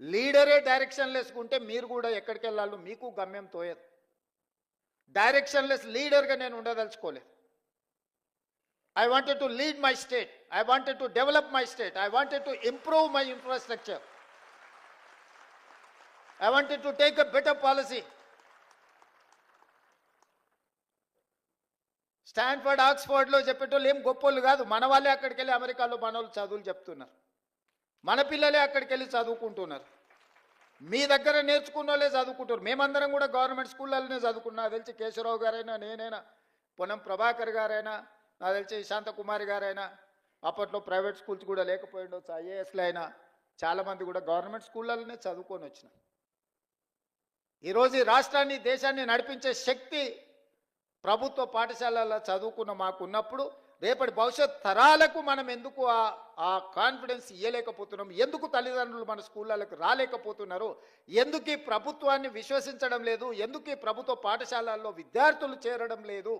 లీడరే డైరెక్షన్ లేసుకుంటే మీరు కూడా ఎక్కడికి వెళ్ళాలో మీకు గమ్యం తోయదు. డైరెక్షన్ లెస్ లీడర్గా నేను ఉండదలుచుకోలేదు. I wanted to lead my state. I wanted to develop my state. I wanted to improve my infrastructure. I wanted to take a better policy. Stanford, ఆక్స్ఫర్డ్లో చెప్పేటోళ్ళు ఏం గొప్పోళ్ళు కాదు. మన వాళ్ళే అక్కడికి వెళ్ళి అమెరికాలో మనోళ్ళు చదువులు చెప్తున్నారు. మన పిల్లలే అక్కడికి వెళ్ళి చదువుకుంటున్నారు. మీ దగ్గర నేర్చుకున్న వాళ్ళే చదువుకుంటున్నారు. మేమందరం కూడా గవర్నమెంట్ స్కూళ్ళలోనే చదువుకున్నా. తెలిసి కేశవరావు గారైనా, నేనైనా, పొన్నం ప్రభాకర్ గారైనా, నాకు తెలిసి శాంతకుమారి గారైనా, అప్పట్లో ప్రైవేట్ స్కూల్స్ కూడా లేకపోయిండొచ్చు, ఐఏఎస్లో అయినా చాలామంది కూడా గవర్నమెంట్ స్కూళ్ళలోనే చదువుకొని వచ్చిన. ఈరోజు ఈ రాష్ట్రాన్ని, దేశాన్ని నడిపించే శక్తి ప్రభుత్వ పాఠశాలల్లో చదువుకున్న మాకున్నప్పుడు రేపటి భవిష్యత్ తరాలకు మనం ఎందుకు ఆ కాన్ఫిడెన్స్ ఇవ్వలేకపోతున్నాం? ఎందుకు తల్లిదండ్రులు మన స్కూళ్ళకు రాలేకపోతున్నారు? ఎందుకు ఈ ప్రభుత్వాన్ని విశ్వసించడం లేదు? ఎందుకు ఈ ప్రభుత్వ పాఠశాలల్లో విద్యార్థులు చేరడం లేదు?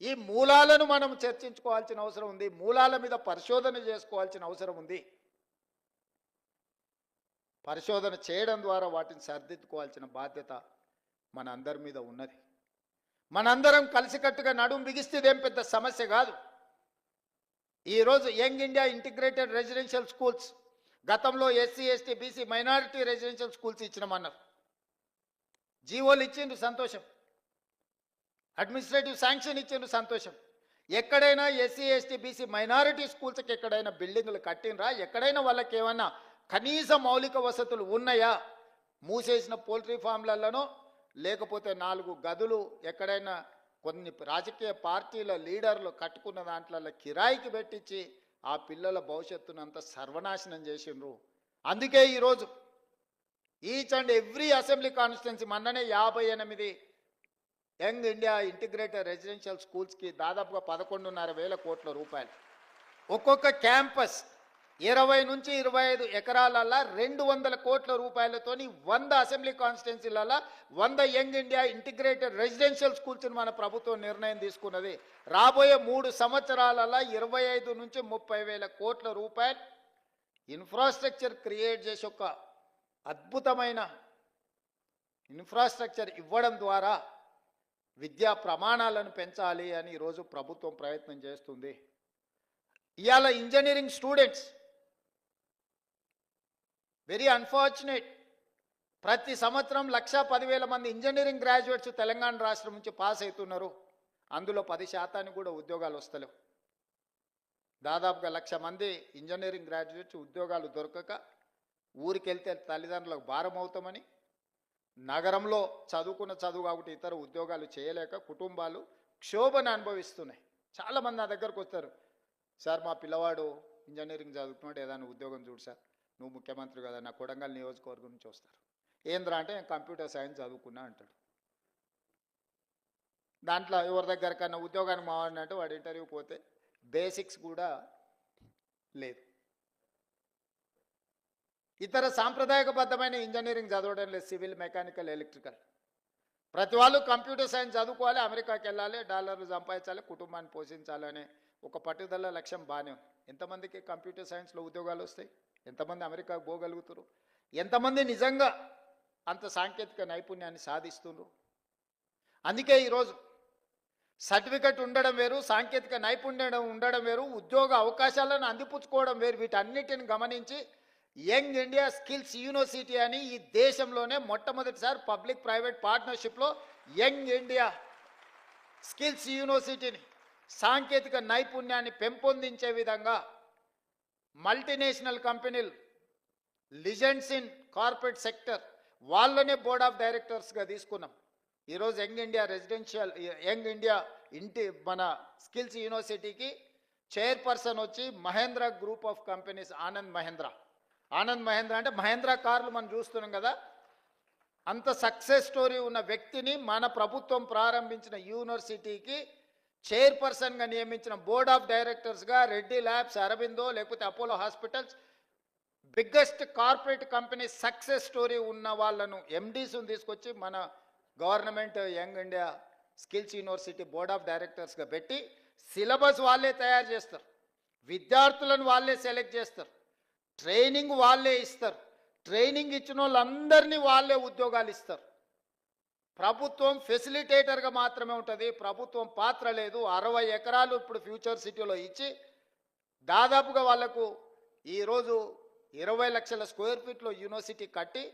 ఈ మూలాలను మనం చర్చించుకోవాల్సిన అవసరం ఉంది. మూలాల మీద పరిశోధన చేసుకోవాల్సిన అవసరం ఉంది. పరిశోధన చేయడం ద్వారా వాటిని సరిదిద్దుకోవాల్సిన బాధ్యత మన అందరి మీద ఉన్నది. మనందరం కలిసికట్టుగా నడుం బిగిస్తే ఇదేం పెద్ద సమస్య కాదు. ఈరోజు young India integrated residential schools, గతంలో SC, ST, BC, minority residential schools ఇచ్చినామన్నారు. జీవోలు ఇచ్చిండ్రు, సంతోషం. అడ్మినిస్ట్రేటివ్ శాంక్షన్ ఇచ్చిండ్రు, సంతోషం. ఎక్కడైనా ఎస్సీ ఎస్టీ బీసీ మైనారిటీ స్కూల్స్కి ఎక్కడైనా బిల్డింగులు కట్టినరా? ఎక్కడైనా వాళ్ళకి ఏమన్నా కనీస మౌలిక వసతులు ఉన్నాయా? మూసేసిన పోల్ట్రీ ఫామ్లలోనో లేకపోతే 4 గదులు ఎక్కడైనా కొన్ని రాజకీయ పార్టీల లీడర్లు కట్టుకున్న దాంట్లో కిరాయికి పెట్టించి ఆ పిల్లల భవిష్యత్తునంతా సర్వనాశనం చేసిండ్రు. అందుకే ఈరోజు each and every assembly constituency మొన్ననే 58 యంగ్ ఇండియా ఇంటిగ్రేటెడ్ రెసిడెన్షియల్ స్కూల్స్కి దాదాపుగా 11,500 కోట్ల రూపాయలు. ఒక్కొక్క క్యాంపస్ 20 నుంచి 25 ఎకరాలల్లా 200 కోట్ల రూపాయలతోని 100 అసెంబ్లీ కాన్స్టిట్యున్సీలలో 100 యంగ్ ఇండియా ఇంటిగ్రేటెడ్ రెసిడెన్షియల్ స్కూల్స్ని మన ప్రభుత్వం నిర్ణయం తీసుకున్నది. రాబోయే 3 సంవత్సరాలలో 25 నుంచి 30,000 కోట్ల రూపాయలు ఇన్ఫ్రాస్ట్రక్చర్ క్రియేట్ చేసి ఒక అద్భుతమైన ఇన్ఫ్రాస్ట్రక్చర్ ఇవ్వడం ద్వారా విద్యా ప్రమాణాలను పెంచాలి అని ఈరోజు ప్రభుత్వం ప్రయత్నం చేస్తుంది. ఇవాళ ఇంజనీరింగ్ స్టూడెంట్స్ వెరీ అన్ఫార్చునేట్, ప్రతి సంవత్సరం 1,10,000 మంది ఇంజనీరింగ్ గ్రాడ్యుయేట్స్ తెలంగాణ రాష్ట్రం నుంచి పాస్ అవుతున్నారు. అందులో 10% కూడా ఉద్యోగాలు వస్తలేవు. దాదాపుగా 1,00,000 మంది ఇంజనీరింగ్ గ్రాడ్యుయేట్స్ ఉద్యోగాలు దొరకక ఊరికి వెళ్తే తల్లిదండ్రులకు భారం అవుతామని, నగరంలో చదువుకున్న చదువు కాబట్టి ఇతర ఉద్యోగాలు చేయలేక కుటుంబాలు క్షోభను అనుభవిస్తున్నాయి. చాలామంది నా దగ్గరకు వస్తారు, సార్ మా పిల్లవాడు ఇంజనీరింగ్ చదువుతున్నాడు, ఏదైనా ఉద్యోగం చూడు సార్, నువ్వు ముఖ్యమంత్రి కదా, నా కొడంగల్ నియోజకవర్గం నుంచి వస్తారు. ఏంద్రా అంటే నేను కంప్యూటర్ సైన్స్ చదువుకున్నా అంటాడు. దాంట్లో ఎవరి దగ్గర కన్నా ఉద్యోగానికి మావాడిని అంటే వాడు ఇంటర్వ్యూ పోతే బేసిక్స్ కూడా లేదు. ఇతర సాంప్రదాయకబద్ధమైన ఇంజనీరింగ్ చదవడం లేదు, సివిల్, మెకానికల్, ఎలక్ట్రికల్. ప్రతి వాళ్ళు కంప్యూటర్ సైన్స్ చదువుకోవాలి, అమెరికాకి వెళ్ళాలి, డాలర్లు సంపాదించాలి, కుటుంబాన్ని పోషించాలి అనే ఒక పట్టుదల లక్ష్యం బాగానే ఉంది. ఎంతమందికి కంప్యూటర్ సైన్స్లో ఉద్యోగాలు వస్తాయి? ఎంతమంది అమెరికాకు పోగలుగుతారు? ఎంతమంది నిజంగా అంత సాంకేతిక నైపుణ్యాన్ని సాధిస్తున్నారు? అందుకే ఈరోజు సర్టిఫికెట్ ఉండడం వేరు, సాంకేతిక నైపుణ్యం ఉండడం వేరు, ఉద్యోగ అవకాశాలను అందిపుచ్చుకోవడం వేరు. వీటన్నిటిని గమనించి యంగ్ ఇండియా స్కిల్స్ యూనివర్సిటీ అని ఈ దేశంలోనే మొట్టమొదటిసారి పబ్లిక్ ప్రైవేట్ పార్ట్నర్షిప్లో యంగ్ ఇండియా స్కిల్స్ యూనివర్సిటీని సాంకేతిక నైపుణ్యాన్ని పెంపొందించే విధంగా మల్టీనేషనల్ కంపెనీలు, లిజెండ్స్ ఇన్ కార్పొరేట్ సెక్టర్ వాళ్ళనే బోర్డ్ ఆఫ్ డైరెక్టర్స్గా తీసుకున్నాం. ఈరోజు యంగ్ ఇండియా మన స్కిల్స్ యూనివర్సిటీకి చైర్పర్సన్ వచ్చి Mahindra group of companies, Anand Mahindra అంటే మహేంద్ర కార్లు మనం చూస్తున్నాం కదా, అంత సక్సెస్ స్టోరీ ఉన్న వ్యక్తిని మన ప్రభుత్వం ప్రారంభించిన యూనివర్సిటీకి చైర్పర్సన్గా నియమించిన బోర్డ్ ఆఫ్ డైరెక్టర్స్గా రెడ్డి ల్యాబ్స్, అరబిందో, లేకపోతే Apollo hospitals, biggest corporate company success story ఉన్న వాళ్ళను ఎండీస్ని తీసుకొచ్చి మన government young India skills university board of డైరెక్టర్స్గా పెట్టి సిలబస్ వాళ్ళే తయారు చేస్తారు, విద్యార్థులను వాళ్ళే సెలెక్ట్ చేస్తారు, ట్రైనింగ్ వాళ్ళే ఇస్తారు, ట్రైనింగ్ ఇచ్చిన వాళ్ళందరినీ వాళ్ళే ఉద్యోగాలు ఇస్తారు. ప్రభుత్వం ఫెసిలిటేటర్గా మాత్రమే ఉంటుంది, ప్రభుత్వం పాత్ర లేదు. 60 ఎకరాలు ఇప్పుడు ఫ్యూచర్ సిటీలో ఇచ్చి దాదాపుగా వాళ్లకు ఈరోజు 20 లక్షల స్క్వేర్ ఫీట్లో యూనివర్సిటీ కట్టి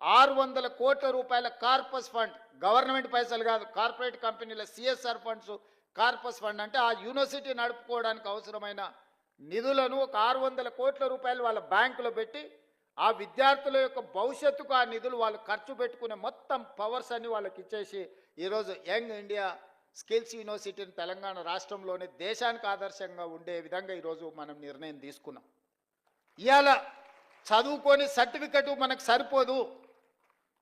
600 కోట్ల రూపాయల కార్పస్ ఫండ్, గవర్నమెంట్ పైసలు కాదు, కార్పొరేట్ కంపెనీల సిఎస్ఆర్ ఫండ్స్, కార్పస్ ఫండ్ అంటే ఆ యూనివర్సిటీ నడుపుకోవడానికి అవసరమైన నిధులను ఒక 600 కోట్ల రూపాయలు వాళ్ళ బ్యాంకులో పెట్టి ఆ విద్యార్థుల యొక్క భవిష్యత్తుకు ఆ నిధులు వాళ్ళు ఖర్చు పెట్టుకునే మొత్తం పవర్స్ అన్ని వాళ్ళకి ఇచ్చేసి ఈరోజు యంగ్ ఇండియా స్కిల్స్ యూనివర్సిటీని తెలంగాణ రాష్ట్రంలోనే దేశానికి ఆదర్శంగా ఉండే విధంగా ఈరోజు మనం నిర్ణయం తీసుకున్నాం. ఇవాళ చదువుకొని సర్టిఫికెట్ మనకు సరిపోదు.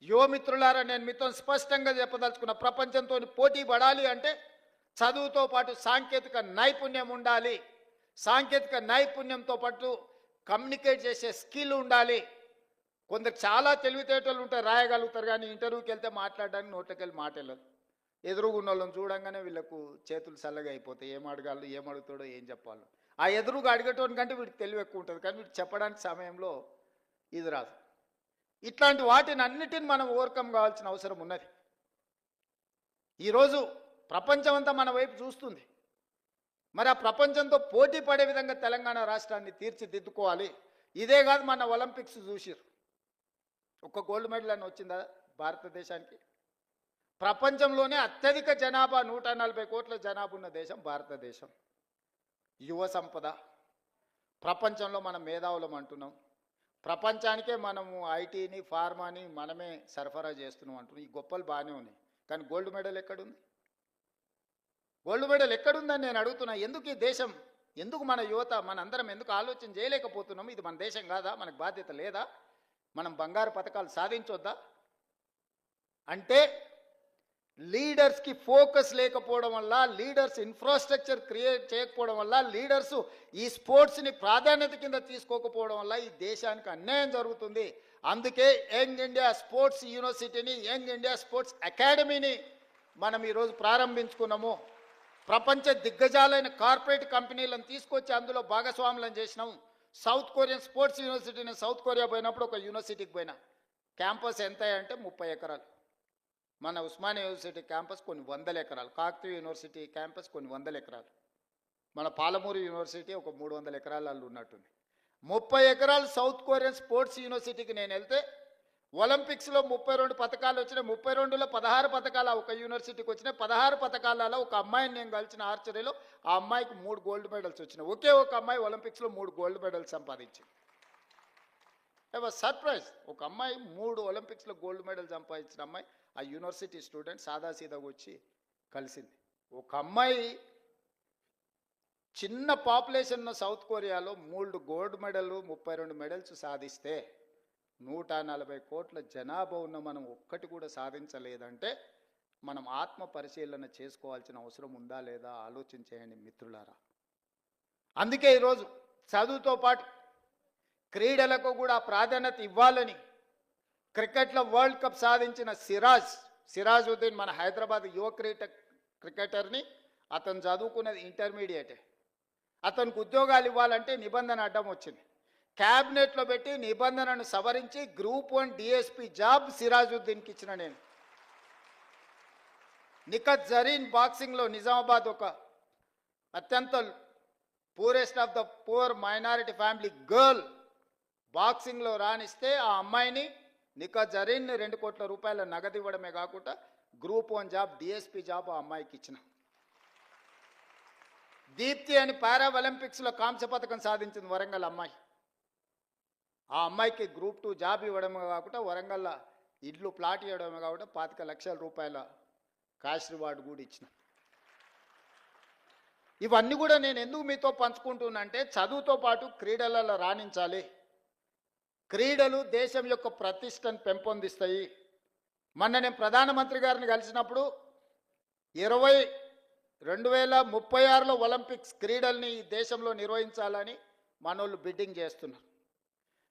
యువమిత్రులారా, నేను మీతో స్పష్టంగా చెప్పదలుచుకున్న, ప్రపంచంతో పోటీ పడాలి అంటే చదువుతో పాటు సాంకేతిక నైపుణ్యం ఉండాలి. సాంకేతిక నైపుణ్యంతో పాటు కమ్యూనికేట్ చేసే స్కిల్ ఉండాలి. కొందరు చాలా తెలివితేటలు ఉంటారు, రాయగలుగుతారు, కానీ ఇంటర్వ్యూకి వెళ్తే మాట్లాడడానికి నోట్లోకి వెళ్ళి మాట వెళ్ళదు. ఎదురుగున్న వాళ్ళని చూడంగానే వీళ్ళకు చేతులు చల్లగా అయిపోతాయి, ఏం అడగాలో, ఏం అడుగుతాడో, ఏం చెప్పాలో. ఆ ఎదురుగా అడిగేటోని కంటే వీడికి తెలివి ఎక్కువ ఉంటుంది, కానీ వీడు చెప్పడానికి సమయంలో ఇది రాదు. ఇట్లాంటి వాటిని అన్నిటిని మనం ఓవర్కమ్ కావాల్సిన అవసరం ఉన్నది. ఈరోజు ప్రపంచం అంతా మన వైపు చూస్తుంది. మరి ఆ ప్రపంచంతో పోటీ పడే విధంగా తెలంగాణ రాష్ట్రాన్ని తీర్చిదిద్దుకోవాలి. ఇదే కాదు, మన ఒలింపిక్స్ చూసిరు, ఒక్క గోల్డ్ మెడల్ అని వచ్చిందా భారతదేశానికి? ప్రపంచంలోనే అత్యధిక జనాభా 140 కోట్ల జనాభా ఉన్న దేశం భారతదేశం. యువ సంపద, ప్రపంచంలో మనం మేధావులం అంటున్నాం. ప్రపంచానికే మనము ఐటీని ఫార్మాని మనమే సరఫరా చేస్తున్నాం అంటున్నాం. ఈ గొప్పలు బాగానే ఉన్నాయి, కానీ గోల్డ్ మెడల్ ఎక్కడుంది? గోల్డ్ మెడల్ ఎక్కడుందని నేను అడుగుతున్నా. ఎందుకు ఈ దేశం, ఎందుకు మన యువత, మన అందరం ఎందుకు ఆలోచన చేయలేకపోతున్నాం? ఇది మన దేశం కాదా? మనకు బాధ్యత లేదా? మనం బంగారు పథకాలు సాధించొద్దా? అంటే లీడర్స్కి ఫోకస్ లేకపోవడం వల్ల, లీడర్స్ ఇన్ఫ్రాస్ట్రక్చర్ క్రియేట్ చేయకపోవడం వల్ల, లీడర్స్ ఈ స్పోర్ట్స్ని ప్రాధాన్యత కింద తీసుకోకపోవడం వల్ల ఈ దేశానికి అన్యాయం జరుగుతుంది. అందుకే యంగ్ ఇండియా స్పోర్ట్స్ యూనివర్సిటీని, యంగ్ ఇండియా స్పోర్ట్స్ అకాడమీని మనం ఈరోజు ప్రారంభించుకున్నాము. ప్రపంచ దిగ్గజాలైన కార్పొరేట్ కంపెనీలను తీసుకొచ్చి అందులో భాగస్వాములను చేసినాం. సౌత్ కొరియన్ స్పోర్ట్స్ యూనివర్సిటీని సౌత్ కొరియా పోయినప్పుడు ఒక యూనివర్సిటీకి పోయినా, క్యాంపస్ ఎంత అంటే 30 ఎకరాలు. మన ఉస్మానియా యూనివర్సిటీ క్యాంపస్ కొన్ని 100 ఎకరాలు, కాకతీయ యూనివర్సిటీ క్యాంపస్ కొన్ని 100 ఎకరాలు, మన పాలమూరు యూనివర్సిటీ ఒక 300 ఎకరాలలో ఉన్నట్టుంది. 30 ఎకరాలు సౌత్ కొరియన్ స్పోర్ట్స్ యూనివర్సిటీకి నేను వెళ్తే ఒలింపిక్స్లో 32 పథకాలు వచ్చినాయి. 32లో 16 పథకాలు ఒక యూనివర్సిటీకి వచ్చినాయి. 16 పథకాలలో ఒక అమ్మాయిని నేను కలిసిన ఆర్చరీలో, ఆ అమ్మాయికి 3 గోల్డ్ మెడల్స్ వచ్చినాయి. ఒకే ఒక అమ్మాయి ఒలింపిక్స్లో 3 గోల్డ్ మెడల్స్ సంపాదించింది. సర్ప్రైజ్. ఒక అమ్మాయి 3 ఒలింపిక్స్లో గోల్డ్ మెడల్ సంపాదించిన అమ్మాయి ఆ యూనివర్సిటీ స్టూడెంట్ సాదాసీదాగా వచ్చి కలిసింది. ఒక అమ్మాయి చిన్న పాపులేషన్ ఉన్న సౌత్ కొరియాలో 3 గోల్డ్ మెడల్, 32 మెడల్స్ సాధిస్తే 140 కోట్ల జనాభా ఉన్న మనం ఒక్కటి కూడా సాధించలేదంటే మనం ఆత్మ పరిశీలన చేసుకోవాల్సిన అవసరం ఉందా లేదా ఆలోచించేయండి మిత్రులారా. అందుకే ఈరోజు చదువుతో పాటు క్రీడలకు కూడా ప్రాధాన్యత ఇవ్వాలని క్రికెట్లో వరల్డ్ కప్ సాధించిన సిరాజుద్దీన్ మన హైదరాబాద్ యువ క్రికెటర్ని, అతను చదువుకున్నది ఇంటర్మీడియటే. అతనికి ఉద్యోగాలు ఇవ్వాలంటే నిబంధన అడ్డం వచ్చింది. క్యాబినెట్లో పెట్టి నిబంధనను సవరించి గ్రూప్ 1 డిఎస్పీ జాబ్ సిరాజుద్దీన్కి ఇచ్చిన నేను. నిఖత్ జరీన్ బాక్సింగ్లో నిజామాబాద్ ఒక అత్యంత poorest of the poor minority family girl బాక్సింగ్లో రాణిస్తే ఆ అమ్మాయిని నిఖత్ జరీన్ని 2 కోట్ల రూపాయల నగదు ఇవ్వడమే కాకుండా గ్రూప్ 1 జాబ్ డిఎస్పీ జాబ్ ఆ అమ్మాయికి ఇచ్చిన. దీప్తి అని పారా ఒలింపిక్స్లో కాంస్య పథకం సాధించింది వరంగల్ అమ్మాయి. ఆ అమ్మాయికి గ్రూప్ 2 జాబ్ ఇవ్వడమే కాకుండా వరంగల్లో ఇల్లు ప్లాట్ ఇవ్వడమే కాకుండా 25 లక్షల రూపాయల క్యాష్ రివార్డు కూడా ఇచ్చిన. ఇవన్నీ కూడా నేను ఎందుకు మీతో పంచుకుంటున్నా అంటే చదువుతో పాటు క్రీడలలో రాణించాలి. క్రీడలు దేశం యొక్క ప్రతిష్టను పెంపొందిస్తాయి. మొన్న నేను ప్రధానమంత్రి గారిని కలిసినప్పుడు 2036లో ఒలింపిక్స్ క్రీడల్ని ఈ దేశంలో నిర్వహించాలని మనోళ్ళు బిడ్డింగ్ చేస్తున్నారు.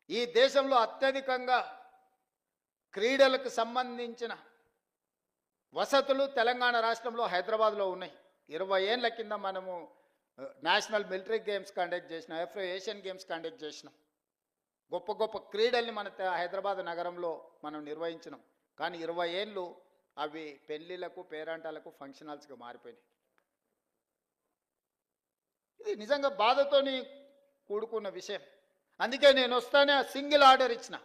ఈ దేశంలో అత్యధికంగా క్రీడలకు సంబంధించిన వసతులు తెలంగాణ రాష్ట్రంలో హైదరాబాద్లో ఉన్నాయి. 20 ఏళ్ల కింద మనము నేషనల్ మిలిటరీ గేమ్స్ కండక్ట్ చేసినాం, ఏషియన్ గేమ్స్ కండక్ట్ చేసినాం. గొప్ప గొప్ప క్రీడల్ని మన హైదరాబాద్ నగరంలో మనం నిర్వహించినాం. కానీ 20 ఏళ్ళు అవి పెళ్లిళ్లకు, పేరంటాలకు, ఫంక్షన్ హాల్స్గా మారిపోయినాయి. ఇది నిజంగా బాధతోని కూడుకున్న విషయం. అందుకే నేను వస్తానే సింగిల్ ఆర్డర్ ఇచ్చిన,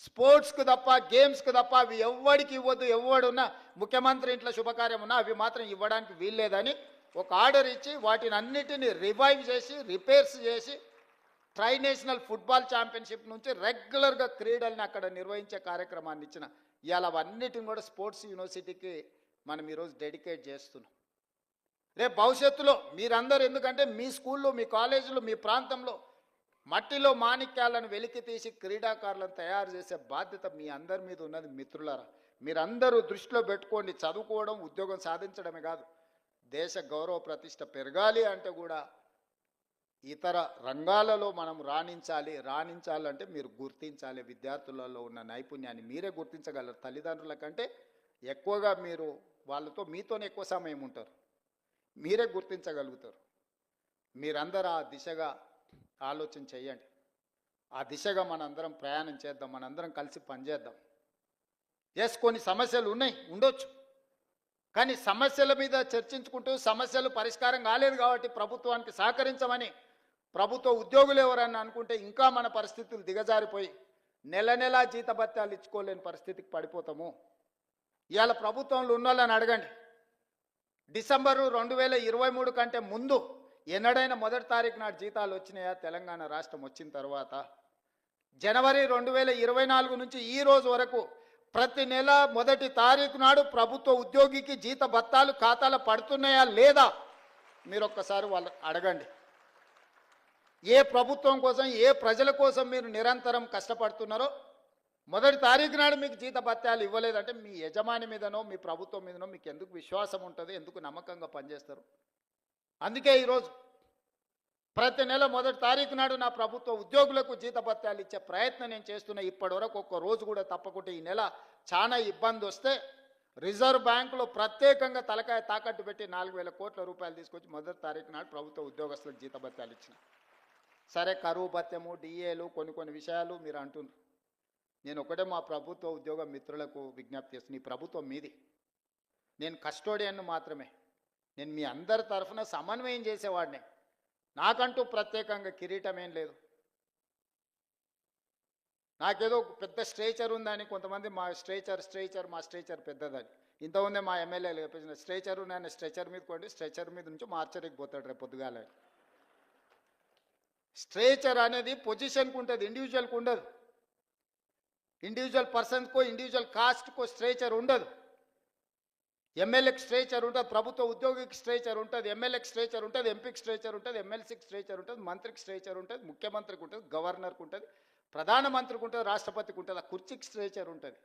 స్పోర్ట్స్కు తప్ప, గేమ్స్కు తప్ప అవి ఎవ్వడికి ఇవ్వద్దు. ఎవడున్నా ముఖ్యమంత్రి ఇంట్లో శుభకార్యం ఉన్నా అవి మాత్రం ఇవ్వడానికి వీల్లేదని ఒక ఆర్డర్ ఇచ్చి వాటిని అన్నిటినీ రివైవ్ చేసి, రిపేర్స్ చేసి, ట్రై నేషనల్ ఫుట్బాల్ ఛాంపియన్షిప్ నుంచి రెగ్యులర్గా క్రీడల్ని అక్కడ నిర్వహించే కార్యక్రమాన్ని ఇచ్చిన. ఇవాళ అవన్నిటిని కూడా స్పోర్ట్స్ యూనివర్సిటీకి మనం ఈరోజు డెడికేట్ చేస్తున్నాం. రేపు భవిష్యత్తులో మీరందరూ, ఎందుకంటే మీ స్కూల్లో, మీ కాలేజీలో, మీ ప్రాంతంలో మట్టిలో మాణిక్యాలను వెలికి తీసి క్రీడాకారులను తయారు చేసే బాధ్యత మీ అందరి మీద ఉన్నది మిత్రులారా. మీరందరూ దృష్టిలో పెట్టుకోండి. చదువుకోవడం, ఉద్యోగం సాధించడమే కాదు, దేశ గౌరవ ప్రతిష్ట పెరగాలి అంటే కూడా ఇతర రంగాలలో మనం రాణించాలంటే మీరు గుర్తించాలి. విద్యార్థులలో ఉన్న నైపుణ్యాన్ని మీరే గుర్తించగలరు. తల్లిదండ్రుల కంటే ఎక్కువగా మీరు వాళ్ళతో, మీతోనే ఎక్కువ సమయం ఉంటారు, మీరే గుర్తించగలుగుతారు. మీరందరూ ఆ దిశగా ఆలోచన చేయండి. ఆ దిశగా మనందరం ప్రయాణం చేద్దాం, మనందరం కలిసి పనిచేద్దాం. కొన్ని సమస్యలు ఉండొచ్చు, కానీ సమస్యల మీద చర్చించుకుంటూ సమస్యలు పరిష్కారం కాలేదు కాబట్టి ప్రభుత్వానికి సహకరించమని ప్రభుత్వ ఉద్యోగులు ఎవరన్నా అనుకుంటే ఇంకా మన పరిస్థితులు దిగజారిపోయి నెల నెలా జీతభత్యాలు ఇచ్చుకోలేని పరిస్థితికి పడిపోతాము. ఇవాళ ప్రభుత్వంలో ఉన్న వాళ్ళని అడగండి. డిసెంబరు 2023 కంటే ముందు ఎన్నడైనా మొదటి తారీఖు నాడు జీతాలు వచ్చినాయా? తెలంగాణ రాష్ట్రం వచ్చిన తర్వాత జనవరి 2024 నుంచి ఈ రోజు వరకు ప్రతి నెల మొదటి తారీఖు నాడు ప్రభుత్వ ఉద్యోగికి జీత భత్తాలు ఖాతాలో పడుతున్నాయా లేదా? మీరు ఒక్కసారి వాళ్ళు అడగండి. ఏ ప్రభుత్వం కోసం, ఏ ప్రజల కోసం మీరు నిరంతరం కష్టపడుతున్నారో మొదటి తారీఖు నాడు మీకు జీత భత్యాలు ఇవ్వలేదంటే మీ యజమాని మీదనో మీ ప్రభుత్వం మీదనో మీకు ఎందుకు విశ్వాసం ఉంటుంది? ఎందుకు నమ్మకంగా పనిచేస్తారు? అందుకే ఈరోజు ప్రతి నెల మొదటి తారీఖు నాడు నా ప్రభుత్వ ఉద్యోగులకు జీత భత్యాలు ఇచ్చే ప్రయత్నం నేను చేస్తున్నా. ఇప్పటివరకు ఒక్క రోజు కూడా తప్పకుండా ఈ నెల చాలా ఇబ్బంది వస్తే రిజర్వ్ బ్యాంకులో ప్రత్యేకంగా తలకాయ తాకట్టు పెట్టి 4,000 కోట్ల రూపాయలు తీసుకొచ్చి మొదటి తారీఖు నాడు ప్రభుత్వ ఉద్యోగస్తులకు జీత భత్యాలు ఇచ్చిన. సరే, కరువు భత్యము, డిఏలు, కొన్ని విషయాలు మీరు అంటున్నారు. నేను ఒకటే మా ప్రభుత్వ ఉద్యోగ మిత్రులకు విజ్ఞప్తి చేస్తున్నాను. ఈ ప్రభుత్వం మీది, నేను కస్టోడియన్ మాత్రమే. నేను మీ అందరి తరఫున సమన్వయం చేసేవాడిని. నాకంటూ ప్రత్యేకంగా కిరీటం ఏం లేదు. నాకేదో పెద్ద స్ట్రేచర్ ఉందని కొంతమంది మా స్ట్రేచర్ పెద్దదని. ఇంతకుముందే మా ఎమ్మెల్యేలు చెప్పేసిన స్ట్రేచర్ నేను స్ట్రెచర్ మీద కొండి, స్ట్రెచర్ మీద నుంచి మార్చరికి పోతాడు రేపు పొద్దుగాల. స్ట్రేచర్ అనేది పొజిషన్కి ఉంటుంది, ఇండివిజువల్కి ఉండదు. ఇండివిజువల్ పర్సన్కో ఇండివిజువల్ కాస్ట్కో స్ట్రేచర్ ఉండదు. ఎమ్మెల్యేకి స్ట్రేచర్ ఉంటుంది, ప్రభుత్వ ఉద్యోగికి స్ట్రేచర్ ఉంటుంది, ఎమ్మెల్యేకి స్ట్రేచర్ ఉంటుంది, ఎంపీకి స్ట్రేచర్ ఉంటుంది, ఎమ్మెల్సీకి స్ట్రేచర్ ఉంటుంది, మంత్రికి స్ట్రేచర్ ఉంటుంది, ముఖ్యమంత్రికి ఉంటుంది, గవర్నర్కి ఉంటుంది, ప్రధానమంత్రికి ఉంటుంది, రాష్ట్రపతికి ఉంటుంది. ఆ కుర్చీకి స్ట్రేచర్ ఉంటుంది.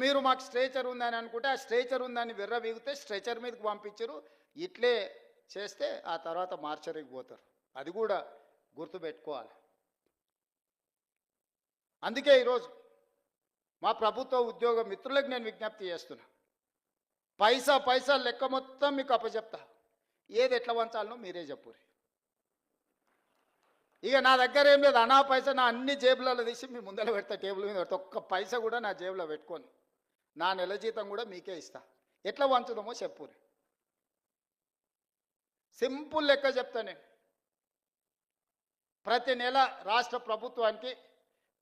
మీరు మాకు స్ట్రేచర్ ఉందని అనుకుంటే ఆ స్ట్రేచర్ ఉందని విర్రవీగితే స్ట్రెచర్ మీదకి పంపించరు. ఇట్లే చేస్తే ఆ తర్వాత మార్చరికి పోతారు. అది కూడా గుర్తుపెట్టుకోవాలి. అందుకే ఈరోజు మా ప్రభుత్వ ఉద్యోగ మిత్రులకు నేను విజ్ఞప్తి చేస్తున్నా. పైసా లెక్క మొత్తం మీకు అప్పచెప్తా. ఏది ఎట్లా వంచాలనో మీరే చెప్పురి. ఇక నా దగ్గర ఏం లేదు, అనా పైసా నా అన్ని జేబులలో తీసి మీ ముందర పెడతా, టేబుల్ మీద పెడతా. ఒక్క పైసా కూడా నా జేబులో పెట్టుకొని నా నెల జీతం కూడా మీకే ఇస్తా. ఎట్లా వంచుదామో చెప్పురి. సింపుల్ లెక్క చెప్తా నేను. ప్రతి నెల రాష్ట్ర ప్రభుత్వానికి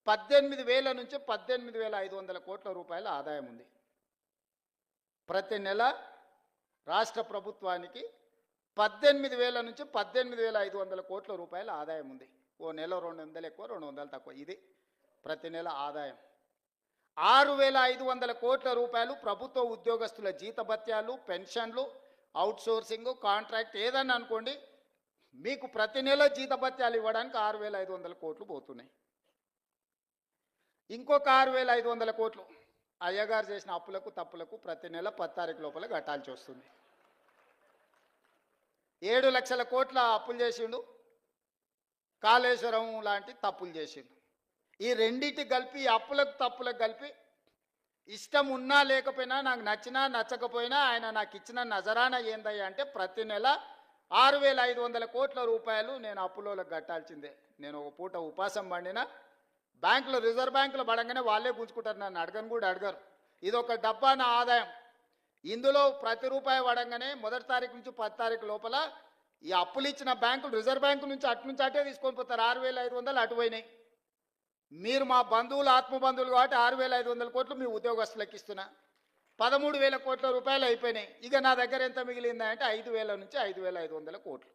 18,000 నుంచి 18,500 కోట్ల రూపాయల ఆదాయం ఉంది. ప్రతి నెల రాష్ట్ర ప్రభుత్వానికి 18,000 నుంచి 18,500 కోట్ల రూపాయల ఆదాయం ఉంది. ఓ నెల 200 ఎక్కువ, 200 తక్కువ. ఇది ప్రతి నెల ఆదాయం. 6,500 కోట్ల రూపాయలు ప్రభుత్వ ఉద్యోగస్తుల జీతభత్యాలు, పెన్షన్లు, అవుట్సోర్సింగ్, కాంట్రాక్ట్ ఏదన్నా అనుకోండి, మీకు ప్రతి నెల జీతభత్యాలు ఇవ్వడానికి 6,500 కోట్లు పోతున్నాయి. ఇంకొక 6,500 కోట్లు అయ్యగారు చేసిన అప్పులకు తప్పులకు ప్రతి నెల 10 తారీఖు లోపల కట్టాల్సి వస్తుంది. 7 లక్షల కోట్ల అప్పులు చేసిండు, కాళేశ్వరం లాంటి తప్పులు చేసిండు. ఈ రెండింటి కలిపి, అప్పులకు తప్పులకు కలిపి, ఇష్టం ఉన్నా లేకపోయినా, నాకు నచ్చినా నచ్చకపోయినా ఆయన నాకు ఇచ్చిన నజరానా ఏందయ్యా అంటే ప్రతి నెల 6,500 కోట్ల రూపాయలు నేను అప్పులోకి కట్టాల్సిందే. నేను ఒక పూట ఉపాసం పండినా బ్యాంకులో, రిజర్వ్ బ్యాంకులో పడంగానే వాళ్ళే గుంజుకుంటారు, నన్ను అడగను కూడా అడగరు. ఇది ఒక డబ్బా నా ఆదాయం. ఇందులో ప్రతి రూపాయి పడంగానే మొదటి తారీఖు నుంచి 10 తారీఖు లోపల ఈ అప్పులు ఇచ్చిన బ్యాంకులు, రిజర్వ్ బ్యాంకు నుంచి అటే తీసుకొని పోతారు. 6,500 అటు పోయినాయి. మీరు మా బంధువులు, ఆత్మబంధువులు కాబట్టి 6,500 కోట్లు మీ ఉద్యోగస్తులకు ఇస్తున్నా. 13,000 కోట్ల రూపాయలు అయిపోయినాయి. ఇక నా దగ్గర ఎంత మిగిలిందా అంటే 5,000 నుంచి 5,500 కోట్లు.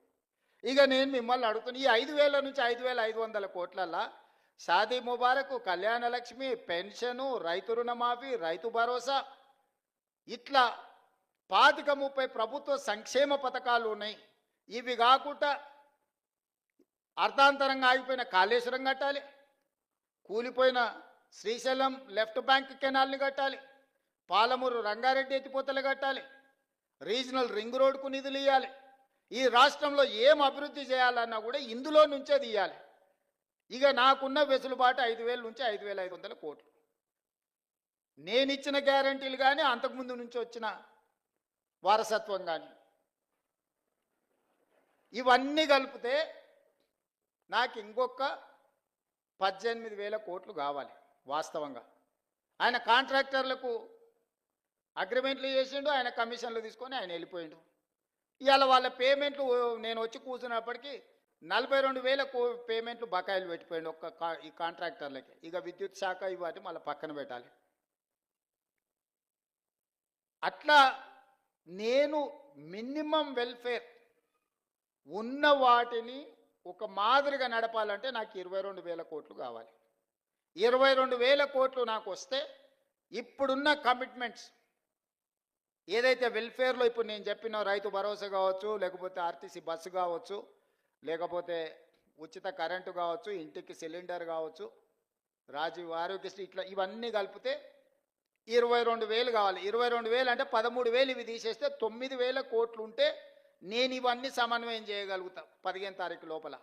ఇక నేను మిమ్మల్ని అడుగుతున్నా, ఈ 5,000 నుంచి 5,500 కోట్లల్లా షాదీ ముబారక్, కళ్యాణ లక్ష్మి, పెన్షను, రైతు రుణమాఫీ, రైతు భరోసా, ఇట్లా 25-30 ప్రభుత్వ సంక్షేమ పథకాలు ఉన్నాయి. ఇవి కాకుండా అర్ధాంతరంగా ఆగిపోయిన కాళేశ్వరం కట్టాలి, కూలిపోయిన శ్రీశైలం లెఫ్ట్ బ్యాంక్ కెనాల్ని కట్టాలి, పాలమూరు రంగారెడ్డి ఎత్తిపోతలు కట్టాలి, రీజనల్ రింగ్ రోడ్కు నిధులు ఇవ్వాలి. ఈ రాష్ట్రంలో ఏం అభివృద్ధి చేయాలన్నా కూడా ఇందులో నుంచే తీయాలి. ఇక నాకున్న వెసులుబాటు 5,000 నుంచి 5,500 కోట్లు. నేను ఇచ్చిన గ్యారంటీలు కానీ, అంతకుముందు నుంచి వచ్చిన వారసత్వం కానీ, ఇవన్నీ కలిపితే నాకు ఇంకొక 18,000 కోట్లు కావాలి వాస్తవంగా. ఆయన కాంట్రాక్టర్లకు అగ్రిమెంట్లు చేసిండు, ఆయన కమిషన్లు తీసుకొని ఆయన వెళ్ళిపోయిండు. ఇవాళ వాళ్ళ పేమెంట్లు నేను వచ్చి కూర్చున్నప్పటికీ 42,000 పేమెంట్లు బకాయిలు పెట్టిపోయిండు ఈ కాంట్రాక్టర్లకి. ఇక విద్యుత్ శాఖ ఇవన్నీ మళ్ళీ పక్కన పెట్టాలి. అట్లా నేను మినిమం వెల్ఫేర్ ఉన్న వాటిని ఒక మాదిరిగా నడపాలంటే నాకు 22,000 కోట్లు కావాలి. 22,000 కోట్లు నాకు వస్తే ఇప్పుడున్న కమిట్మెంట్స్ ఏదైతే వెల్ఫేర్లో ఇప్పుడు నేను చెప్పిన రైతు భరోసా కావచ్చు, లేకపోతే ఆర్టీసీ బస్సు కావచ్చు, లేకపోతే ఉచిత కరెంటు కావచ్చు, ఇంటికి సిలిండర్ కావచ్చు, రాజీవ్ ఆరోగ్యశ్రీ, ఇట్లా ఇవన్నీ కలిపితే 22,000 కావాలి. 22,000 అంటే 13,000 ఇవి తీసేస్తే 9,000 కోట్లు ఉంటే నేను ఇవన్నీ సమన్వయం చేయగలుగుతా 15 తారీఖు లోపల.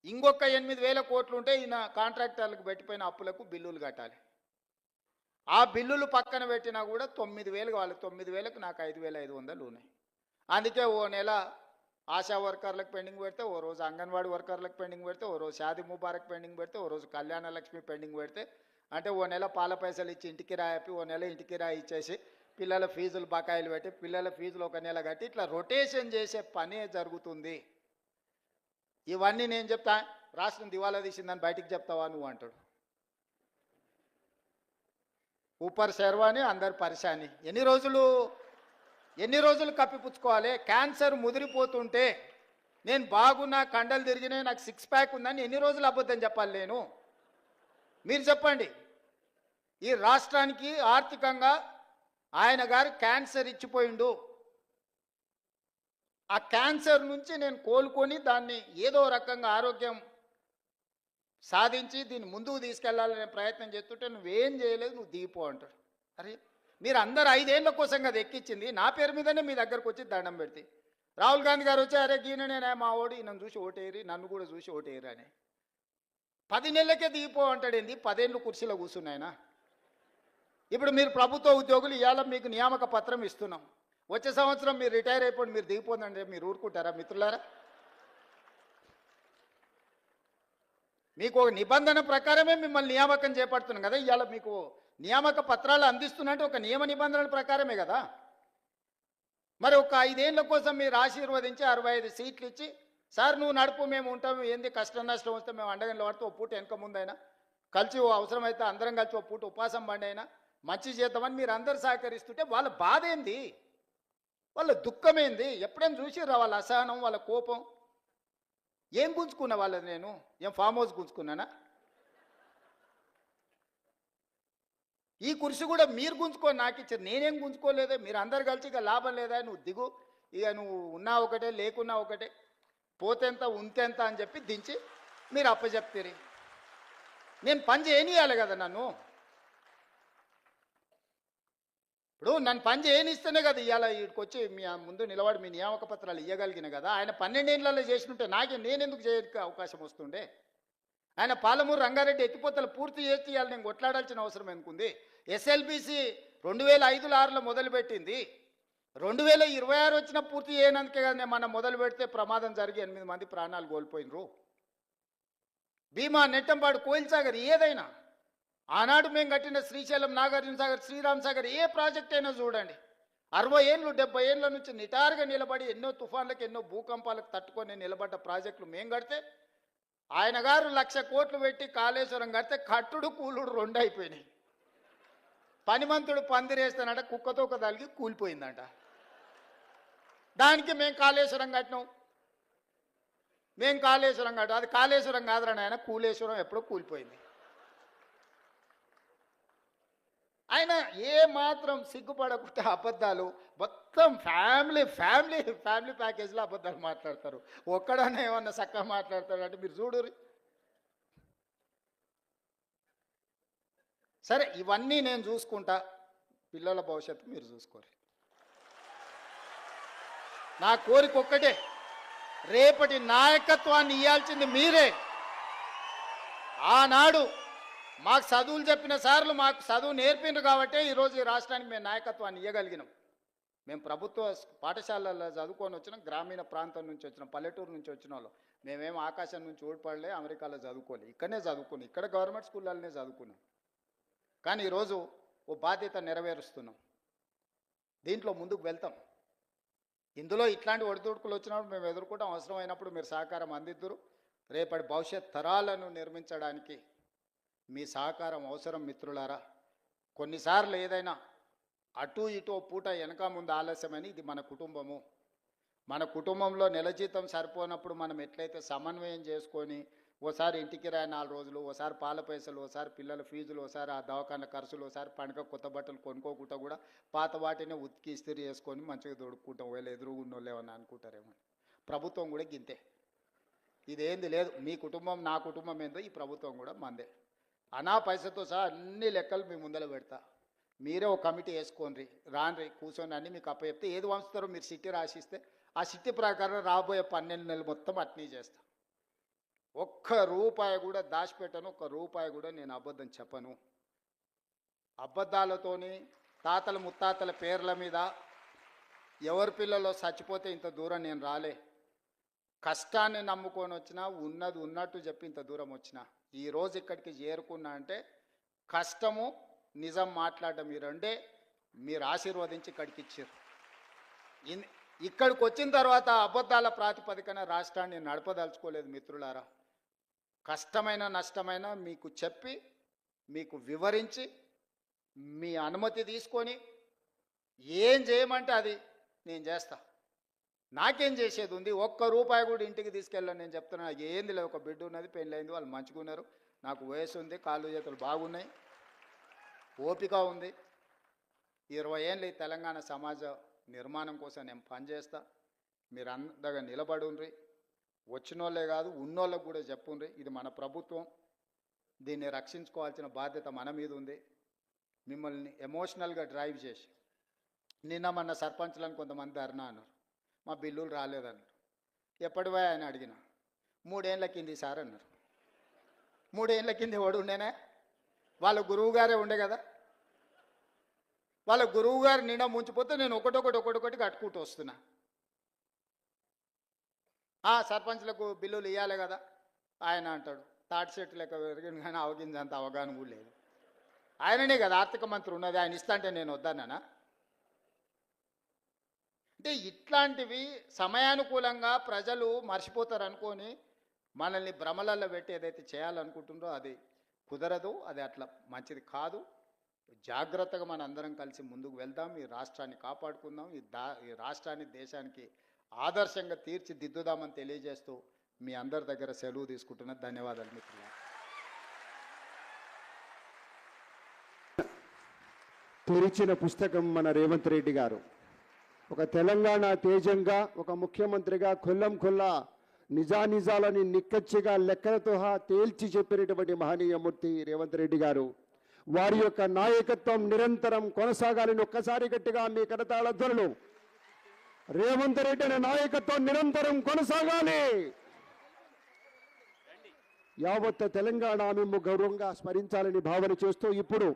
ఇంకొక 8,000 కోట్లు ఉంటే ఈయన కాంట్రాక్టర్లకు పెట్టిపోయిన అప్పులకు బిల్లులు కట్టాలి. ఆ బిల్లులు పక్కన పెట్టినా కూడా 9,000 కావాలి. 9,000కు నాకు 5,500 ఉన్నాయి. అందుకే ఓ నెల ఆశా వర్కర్లకు పెండింగ్ పెడితే, ఓ రోజు అంగన్వాడీ వర్కర్లకు పెండింగ్ పెడితే, ఓ రోజు షాదీ ముబారక్ పెండింగ్ పెడితే, ఓ రోజు కళ్యాణ లక్ష్మి పెండింగ్ పెడితే, అంటే ఓ నెల పాల పైసలు ఇచ్చి ఇంటికి రాయిపి, ఓ నెల ఇంటికి రాయి ఇచ్చేసి పిల్లల ఫీజులు బకాయిలు పెట్టి పిల్లల ఫీజులు ఒక నెల కట్టి ఇట్లా రొటేషన్ చేసే పనే జరుగుతుంది. ఇవన్నీ నేను చెప్తా, రాష్ట్రం దివాలా తీసిందని బయటికి చెప్తావా నువ్వు అంటాడు. ఊపర్ శర్వాని అందరు పరిశాని. ఎన్ని రోజులు కప్పిపుచ్చుకోవాలి? క్యాన్సర్ ముదిరిపోతుంటే నేను బాగున్నా, కండలు తిరిగినాయి, నాకు 6 ప్యాక్ ఉందని ఎన్ని రోజులు అబద్ధం చెప్పాలి నేను? మీరు చెప్పండి. ఈ రాష్ట్రానికి ఆర్థికంగా ఆయన గారు క్యాన్సర్ ఇచ్చిపోయిండు. ఆ క్యాన్సర్ నుంచి నేను కోలుకొని దాన్ని ఏదో రకంగా ఆరోగ్యం సాధించి దీన్ని ముందుకు తీసుకెళ్లాలనే ప్రయత్నం చేస్తుంటే నువ్వేం చేయలేదు, నువ్వు దిగిపో అంటాడు. అరే మీరు అందరు 5 ఏళ్ల కోసం కదా ఎక్కించింది, నా పేరు మీదనే మీ దగ్గరకు వచ్చి దండం పెడితే రాహుల్ గాంధీ గారు వచ్చి అరే గీననే మా ఓడి నన్ను చూసి ఓటేరి, నన్ను కూడా చూసి ఓటేరు అని 10 నెలలకే దిగిపో అంటాడు. ఏంది 10 ఏళ్ళు కుర్చీలో కూర్చున్నాయన? ఇప్పుడు మీరు ప్రభుత్వ ఉద్యోగులు, ఇవాళ మీకు నియామక పత్రం ఇస్తున్నాం, వచ్చే సంవత్సరం మీరు రిటైర్ అయిపోండి, మీరు దిగిపోందంటే మీరు ఊరుకుంటారా మిత్రులారా? మీకు ఒక నిబంధన ప్రకారమే మిమ్మల్ని నియామకం చేపడుతున్నాం కదా. ఇవాళ మీకు నియామక పత్రాలు అందిస్తున్నట్టు ఒక నియమ నిబంధనల ప్రకారమే కదా. మరి ఒక 5 ఏళ్ల కోసం మీరు ఆశీర్వదించి 65 సీట్లు ఇచ్చి, సార్ నువ్వు నడుపు, మేము ఉంటాము, ఏంది కష్టం నష్టం వస్తే మేము అండగంలో పడితే ఓ పూట వెనక ముందైనా కలిసి అవసరమైతే అందరం కలిసి ఓ పూట ఉపాసం బండి అయినా మంచి చేద్దామని మీరు అందరు సహకరిస్తుంటే వాళ్ళ బాధ ఏంది, వాళ్ళ దుఃఖం ఏంది? ఎప్పుడైనా చూసిర్రా వాళ్ళ అసహనం, వాళ్ళ కోపం? ఏం గుంజుకున్నా వాళ్ళది? నేను ఏం ఫామ్ హౌస్ గుంజుకున్నానా? ఈ కుర్చీ కూడా మీరు గుంజుకొని నాకు ఇచ్చారు, నేనేం గుంజుకోలేదే. మీరు అందరు కలిసి ఇక లాభం లేదా, నువ్వు దిగు, ఇక నువ్వు ఉన్నా ఒకటే లేకున్నా ఒకటే, పోతెంత ఉంతెంత అని చెప్పి దించి మీరు అప్పచెప్తారు. నేను పని చేయనియాలి కదా నన్ను. ఇప్పుడు నన్ను పని చేయనిస్తేనే కదా ఇవాళ వీడికి వచ్చి మీ ముందు నిలబడి మీ నియామక పత్రాలు ఇవ్వగలిగిన కదా. ఆయన 12 ఏళ్లలో చేసినట్టే నేనెందుకు చేయడానికి అవకాశం వస్తుండే? ఆయన పాలమూరు రంగారెడ్డి ఎత్తిపోతలు పూర్తి చేసి ఇవాళ నేను కొట్లాడాల్సిన అవసరం ఎందుకుంది? ఎస్ఎల్బిసి 2005లో 6లో మొదలుపెట్టింది, 2026 వచ్చిన పూర్తి చేయనందుకే కదా నేను మనం మొదలు పెడితే ప్రమాదం జరిగి 8 మంది ప్రాణాలు కోల్పోయినరు. భీమా, నెట్టంపాడు, కోయిల్ సాగర్ ఏదైనా ఆనాడు మేము కట్టిన శ్రీశైలం, నాగార్జున సాగర్, శ్రీరామ్ సాగర్ ఏ ప్రాజెక్ట్ అయినా చూడండి, 60 ఏళ్ళు 70 ఏళ్ళ నుంచి నిటారుగా నిలబడి ఎన్నో తుఫాన్లకు ఎన్నో భూకంపాలకు తట్టుకొని నిలబడ్డ ప్రాజెక్టులు మేము కడితే, ఆయన గారు 1,00,000 కోట్లు పెట్టి కాళేశ్వరం కడితే కట్టుడు కూలుడు 2 అయిపోయినాయి. పనిమంతుడు పందిరేస్తానంట, కుక్కతో ఒక తలిగి కూలిపోయిందంట. దానికి మేము కాళేశ్వరం కట్టినాం, అది కాళేశ్వరం కాదురా నాయన, కూలేశ్వరం ఎప్పుడో కూలిపోయింది. ఆయన ఏ మాత్రం సిగ్గుపడకుండా అబద్ధాలు, మొత్తం ఫ్యామిలీ ప్యాకేజ్లో అబద్ధాలు మాట్లాడతారు. ఒక్కడనే ఏమన్నా చక్కగా మాట్లాడతారు అంటే మీరు చూడురి. సరే ఇవన్నీ నేను చూసుకుంటా, పిల్లల భవిష్యత్తు మీరు చూసుకోరు. నా కోరిక ఒక్కటే, రేపటి నాయకత్వాన్ని ఇవ్వాల్సింది మీరే. ఆనాడు మాకు చదువులు చెప్పిన సార్లు మాకు చదువు నేర్పిండ్రు కాబట్టి ఈరోజు ఈ రాష్ట్రానికి మేము నాయకత్వాన్ని ఇవ్వగలిగినాం. మేము ప్రభుత్వ పాఠశాలల్లో చదువుకొని వచ్చినాం, గ్రామీణ ప్రాంతం నుంచి వచ్చినాం, పల్లెటూరు నుంచి వచ్చిన వాళ్ళు. మేమేం ఆకాశం నుంచి ఓడిపడలే, అమెరికాలో చదువుకోలే, ఇక్కడనే చదువుకున్నాం, ఇక్కడ గవర్నమెంట్ స్కూళ్ళనే చదువుకున్నాం. కానీ ఈరోజు ఓ బాధ్యత నెరవేరుస్తున్నాం, దీంట్లో ముందుకు వెళ్తాం. ఇందులో ఇట్లాంటి ఒడిదుడుకులు వచ్చినప్పుడు మేము ఎదుర్కొంటాం, అవసరమైనప్పుడు మీరు సహకారం అందిద్దురు. రేపటి భవిష్యత్ తరాలను నిర్మించడానికి మీ సహకారం అవసరం మిత్రులారా. కొన్నిసార్లు ఏదైనా అటు ఇటు ఓ పూట వెనక ముందు ఆలస్యమని ఇది మన కుటుంబము. మన కుటుంబంలో నెల జీతం సరిపోనప్పుడు మనం ఎట్లయితే సమన్వయం చేసుకొని ఓసారి ఇంటికి రాయి 4 రోజులు, ఓసారి పాల పైసలు, ఓసారి పిల్లల ఫీజులు, ఓసారి ఆ దవాఖాన ఖర్చులు, ఓసారి పండుగ కొత్త బట్టలు కొనుక్కోకుండా కూడా పాత వాటినే ఉతికి ఇస్త్రీ చేసుకొని మంచిగా దొడుక్కుంటాం. వీళ్ళు ఎదురుగున్నోళ్ళు ఏమన్నా అనుకుంటారేమో. ప్రభుత్వం కూడా గింతే. ఇదేంది లేదు, మీ కుటుంబం నా కుటుంబం ఏందో ఈ ప్రభుత్వం కూడా మందే. అనా పైసతో సహా అన్ని లెక్కలు మీ ముందర పెడతా. మీరే ఒక కమిటీ వేసుకోండి, రాండ్రి కూర్చొని అన్నీ మీకు అప్పచెప్తే ఏది వంచుతారో మీరు సిట్టి రాసిస్తే ఆ సిట్టి ప్రకారం రాబోయే 12 నెలలు మొత్తం అట్నీ చేస్తా. ఒక్క రూపాయి కూడా దాచిపెట్టను, ఒక్క రూపాయి కూడా నేను అబద్ధం చెప్పను. అబద్ధాలతోని తాతల ముత్తాతల పేర్ల మీద ఎవరి పిల్లలో చచ్చిపోతే ఇంత దూరం నేను రాలే. కష్టాన్ని నమ్ముకొని వచ్చినా ఉన్నది ఉన్నట్టు చెప్పి ఇంత దూరం వచ్చిన ఈరోజు ఇక్కడికి చేరుకున్నా అంటే కష్టము నిజం మాట్లాడడం ఈ రెండే మీరు ఆశీర్వదించి ఇక్కడికి ఇచ్చారు. ఇక్కడికి వచ్చిన తర్వాత అబద్ధాల ప్రాతిపదికన రాష్ట్రాన్ని నడపదలుచుకోలేదు మిత్రులారా. కష్టమైన నష్టమైన మీకు చెప్పి మీకు వివరించి మీ అనుమతి తీసుకొని ఏం చేయమంటే అది నేను చేస్తా. నాకేం చేసేది ఉంది? ఒక్క రూపాయి కూడా ఇంటికి తీసుకెళ్ళాను. నేను చెప్తున్నా, ఏంది లేదు, ఒక బిడ్డ ఉన్నది, పెళ్ళైంది, వాళ్ళు మంచిగా ఉన్నారు, నాకు వయసు ఉంది, కాళ్ళు చేతులు బాగున్నాయి, ఓపిక ఉంది. 20 ఏళ్ళు ఈ తెలంగాణ సమాజ నిర్మాణం కోసం నేను పనిచేస్తా. మీరు అందగా నిలబడుండ్రి. వచ్చినోళ్ళే కాదు ఉన్నోళ్ళకు కూడా చెప్పుండ్రి, ఇది మన ప్రభుత్వం, దీన్ని రక్షించుకోవాల్సిన బాధ్యత మన మీద ఉంది. మిమ్మల్ని ఎమోషనల్గా డ్రైవ్ చేసి నిన్న మన సర్పంచ్లను కొంతమంది ధర్నా అన్నారు, మా బిల్లులు రాలేదన్నారు. ఎప్పటివే ఆయన అడిగిన 3 ఏళ్ళ కింది సార్ అన్నారు. 3 ఏళ్ళ కింది వాడు ఉండేనే, వాళ్ళ గురువు గారే ఉండే కదా. వాళ్ళ గురువు గారు నిండా ముంచిపోతే నేను ఒకటొకటి కట్టుకుంటూ వస్తున్నా. సర్పంచ్లకు బిల్లులు ఇవ్వాలి కదా ఆయన అంటాడు. తాటి చెట్టు లెక్క పెరిగింది కానీ అవగించంత అవగాహన కూడా లేదు. ఆయననే కదా ఆర్థిక మంత్రి ఉన్నది, ఆయన ఇస్తా అంటే నేను వద్దన్నానా? అంటే ఇట్లాంటివి సమయానుకూలంగా ప్రజలు మర్చిపోతారు అనుకొని మనల్ని భ్రమలలో పెట్టి ఏదైతే చేయాలనుకుంటుందో అది కుదరదు, అది అట్లా మంచిది కాదు. జాగ్రత్తగా మన అందరం కలిసి ముందుకు వెళ్దాం, ఈ రాష్ట్రాన్ని కాపాడుకుందాం, ఈ రాష్ట్రాన్ని దేశానికి ఆదర్శంగా తీర్చిదిద్దుదామని తెలియజేస్తూ మీ అందరి దగ్గర సెలవు తీసుకుంటున్నా. ధన్యవాదాలు మిత్రులారా. తెరిచిన పుస్తకం మన రేవంత్ రెడ్డి గారు. ఒక తెలంగాణ తేజంగా, ఒక ముఖ్యమంత్రిగా కొల్లా నిజానిజాలని నిక్కచ్చిగా లెక్కలతో తేల్చి చెప్పినటువంటి మహనీయమూర్తి రేవంత్ రెడ్డి గారు. వారి యొక్క నాయకత్వం నిరంతరం కొనసాగాలని ఒక్కసారి గట్టిగా మీ కరతాళ ధ్వనులు. రేవంత్ రెడ్డి అనే నాయకత్వం నిరంతరం కొనసాగాలి. యావత్ తెలంగాణ మేము గౌరవంగా స్మరించాలని భావన చేస్తూ ఇప్పుడు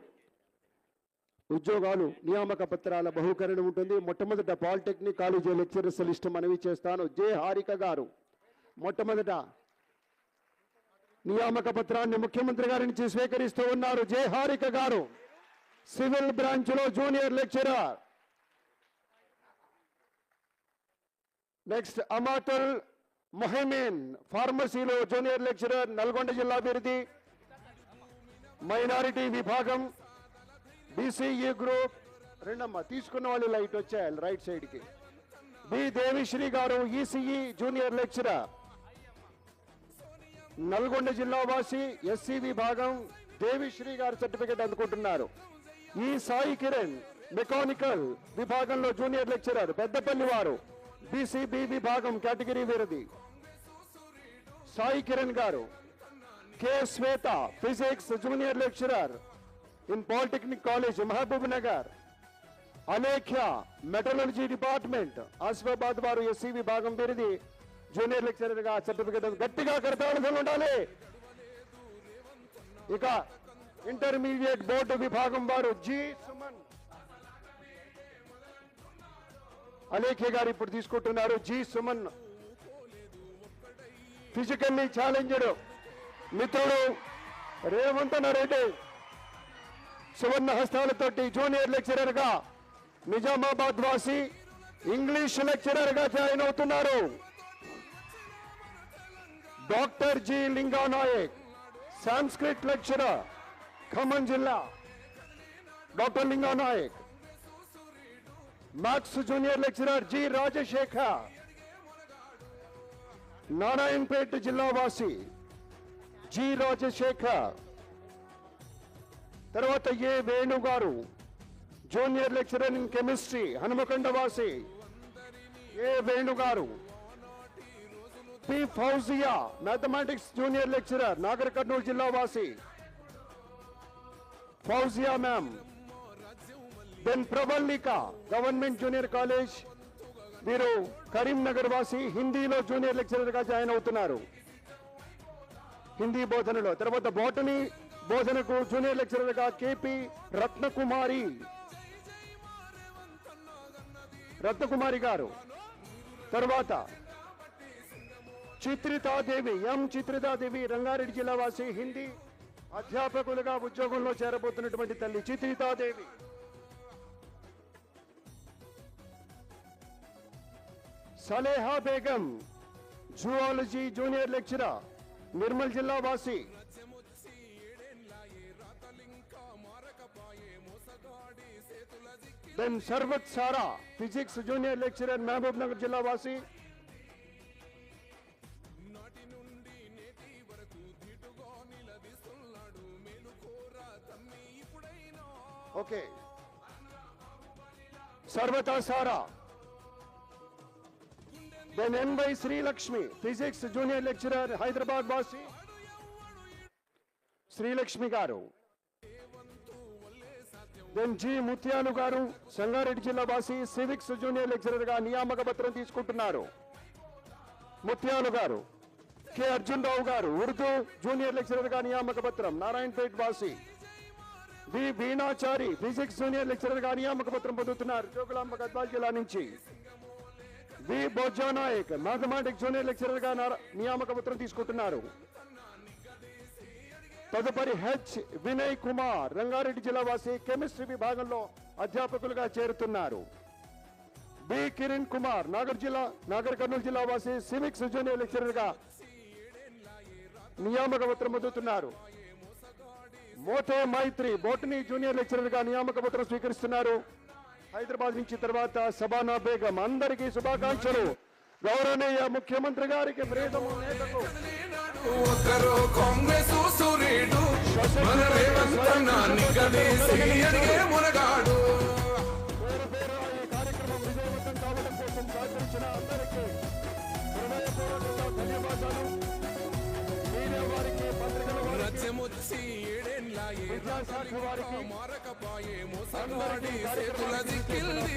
ఉద్యోగాలు నియామక పత్రాల బహుకరణ ఉంటుంది. మొట్టమొదట పాలిటెక్నిక్ కాలేజీ లెక్చరర్స్ లిస్టు మనవి చేస్తాను. జె హారిక గారు మొట్టమొదట నియామక పత్రాన్ని ముఖ్యమంత్రి గారి నుంచి స్వీకరిస్తూ ఉన్నారు. J Harika garu civil branch లో junior lecturer. Next Amatul Mohameen ఫార్మసీలో జూనియర్ లెక్చరర్, నల్గొండ జిల్లా అభివృద్ధి మైనారిటీ విభాగం బీసీఈ గ్రూప్. రెండమ్మ తీసుకున్న వాళ్ళు లైట్ వచ్చాయి రైట్ సైడ్ కి. బి దేవిశ్రీ గారు ఈసీఈ జూనియర్ లెక్చరర్, నల్గొండ జిల్లా వాసి, ఎస్సీ విభాగం. దేవిశ్రీ గారు సర్టిఫికెట్ అందుకుంటున్నారు. ఈ సాయి కిరణ్ మెకానికల్ విభాగంలో జూనియర్ లెక్చరర్, పెద్దపల్లి వారు, బీసీబీ విభాగం కేటగిరీ వీరది. సాయి కిరణ్ గారు. K Shweta physics junior lecturer in polytechnic college Mahabubnagar. Alekhya metallurgy department Asifabad వారు, ఎస్సీ విభాగం వీరిది, జూనియర్ లెక్చరర్ గా సర్టిఫికెట్. గట్టిగా కరతాళాలు ఉండాలి. ఇక ఇంటర్మీడియట్ బోర్డు విభాగం వారు జి సుమన్. అలేఖ్య గారు ఇప్పుడు తీసుకుంటున్నారు. జి సుమన్ ఫిజికల్లీ ఛాలెంజ్డ్ మిత్రుడు రేవంత్ రెడ్డి సువర్ణ హస్తాలతోటి జూనియర్ లెక్చరర్ గా నిజామాబాద్ వాసి, ఇంగ్లీష్ లెక్చరర్ గా జాయిన్ అవుతున్నారు. Doctor G Linganayak Sanskrit lecturer Khammam జిల్లా. Doctor Linganayak maths junior lecturer G Rajasekhar, Narayanpet జిల్లా వాసి జి రాజశేఖర్. తర్వాత A Venu garu, junior lecturer in chemistry, Hanumakonda వాసి A Venu garu. P Fouzia, mathematics junior lecturer, Nagar Kurnool జిల్లా వాసి Fouzia ma'am. Then Pravallika, government junior college, వీరు కరీంనగర్ వాసి, హిందీలో జూనియర్ లెక్చరర్ గా జాయిన్ అవుతున్నారు, హిందీ బోధనలో. తర్వాత బోటనీ బోధనకు జూనియర్ లెక్చరర్ గా కేపీ రత్నకుమారి గారు. తర్వాత చిత్రితాదేవి, ఎం చిత్రితాదేవి, రంగారెడ్డి జిల్లా వాసి, హిందీ అధ్యాపకులుగా ఉద్యోగంలో చేరబోతున్నటువంటి తల్లి Chitritadevi. Saleha Begum, zoology junior lecturer, Nirmal జిల్లా వాసి. Then Sarvat Sara, physics junior lecturer, Mahabub Nagar జిల్లా వాసి. Okay, Sarvata Sara. Then NY Srilakshmi, physics junior lecturer, Hyderabad వాసి, శ్రీలక్ష్మి గారు. దెన్ జి ముత్యాలు గారు, సంగారెడ్డి జిల్లా వాసి, సివిక్స్ జూనియర్ లెక్చరర్ గా నియామక పత్రం తీసుకుంటున్నారు, ముత్యాలు గారు. కె అర్జున్ రావు గారు, ఉర్దూ జూనియర్ లెక్చరర్ గా నియామక పత్రం, నారాయణపేట్ వాసి. బి వీణాచారి, ఫిజిక్స్ జూనియర్ లెక్చరర్ గా నియామక పత్రం పొందుతున్నారు, జోగులాంబ గద్వాల్ జిల్లా నుంచి. వి బొజ్జానాయక్, మ్యాథమెటిక్స్ జూనియర్ లెక్చరర్ గా నియామక పత్రం తీసుకుంటున్నారు. తదుపరి హెచ్ వినయ్ కుమార్, రంగారెడ్డి జిల్లా వాసి, కెమిస్ట్రీ విభాగంలో అధ్యాపకులుగా చేరుతున్నారు. బి కిరణ్ కుమార్, నాగర్ కర్నూలు జిల్లా వాసి, సివిక్స్ జూనియర్ లెక్చరర్ గా నియామక పత్రం పొందుతున్నారు. మోతే మైత్రి, బోటనీ జూనియర్ లెక్చరర్ గా నియామక పత్రం స్వీకరిస్తున్నారు, హైదరాబాద్ నుంచి. తర్వాత సబానా బేగం. అందరికీ శుభాకాంక్షలు. గౌరవనీయ ముఖ్యమంత్రి గారికి, ప్రియతమ నేతకు, ఒకరో కాంగ్రెస్ సూర్యుడు మన రేవంతన్న నిగదీసి ఎదిగే మునగాడు. పేరు పేరున ఈ కార్యక్రమం విజయవంతం కావడం కోసం సహకరించిన అందరికీ హృదయపూర్వకంగా ధన్యవాదాలు. మీడియా వారికి, పత్రికల వారికి, రచ్చముచ్చి ఏడేండ్లాయే విద్యాశాఖ వారికి, మారకపాయే మోసగాడి చేతుల దిక్కిల్ది.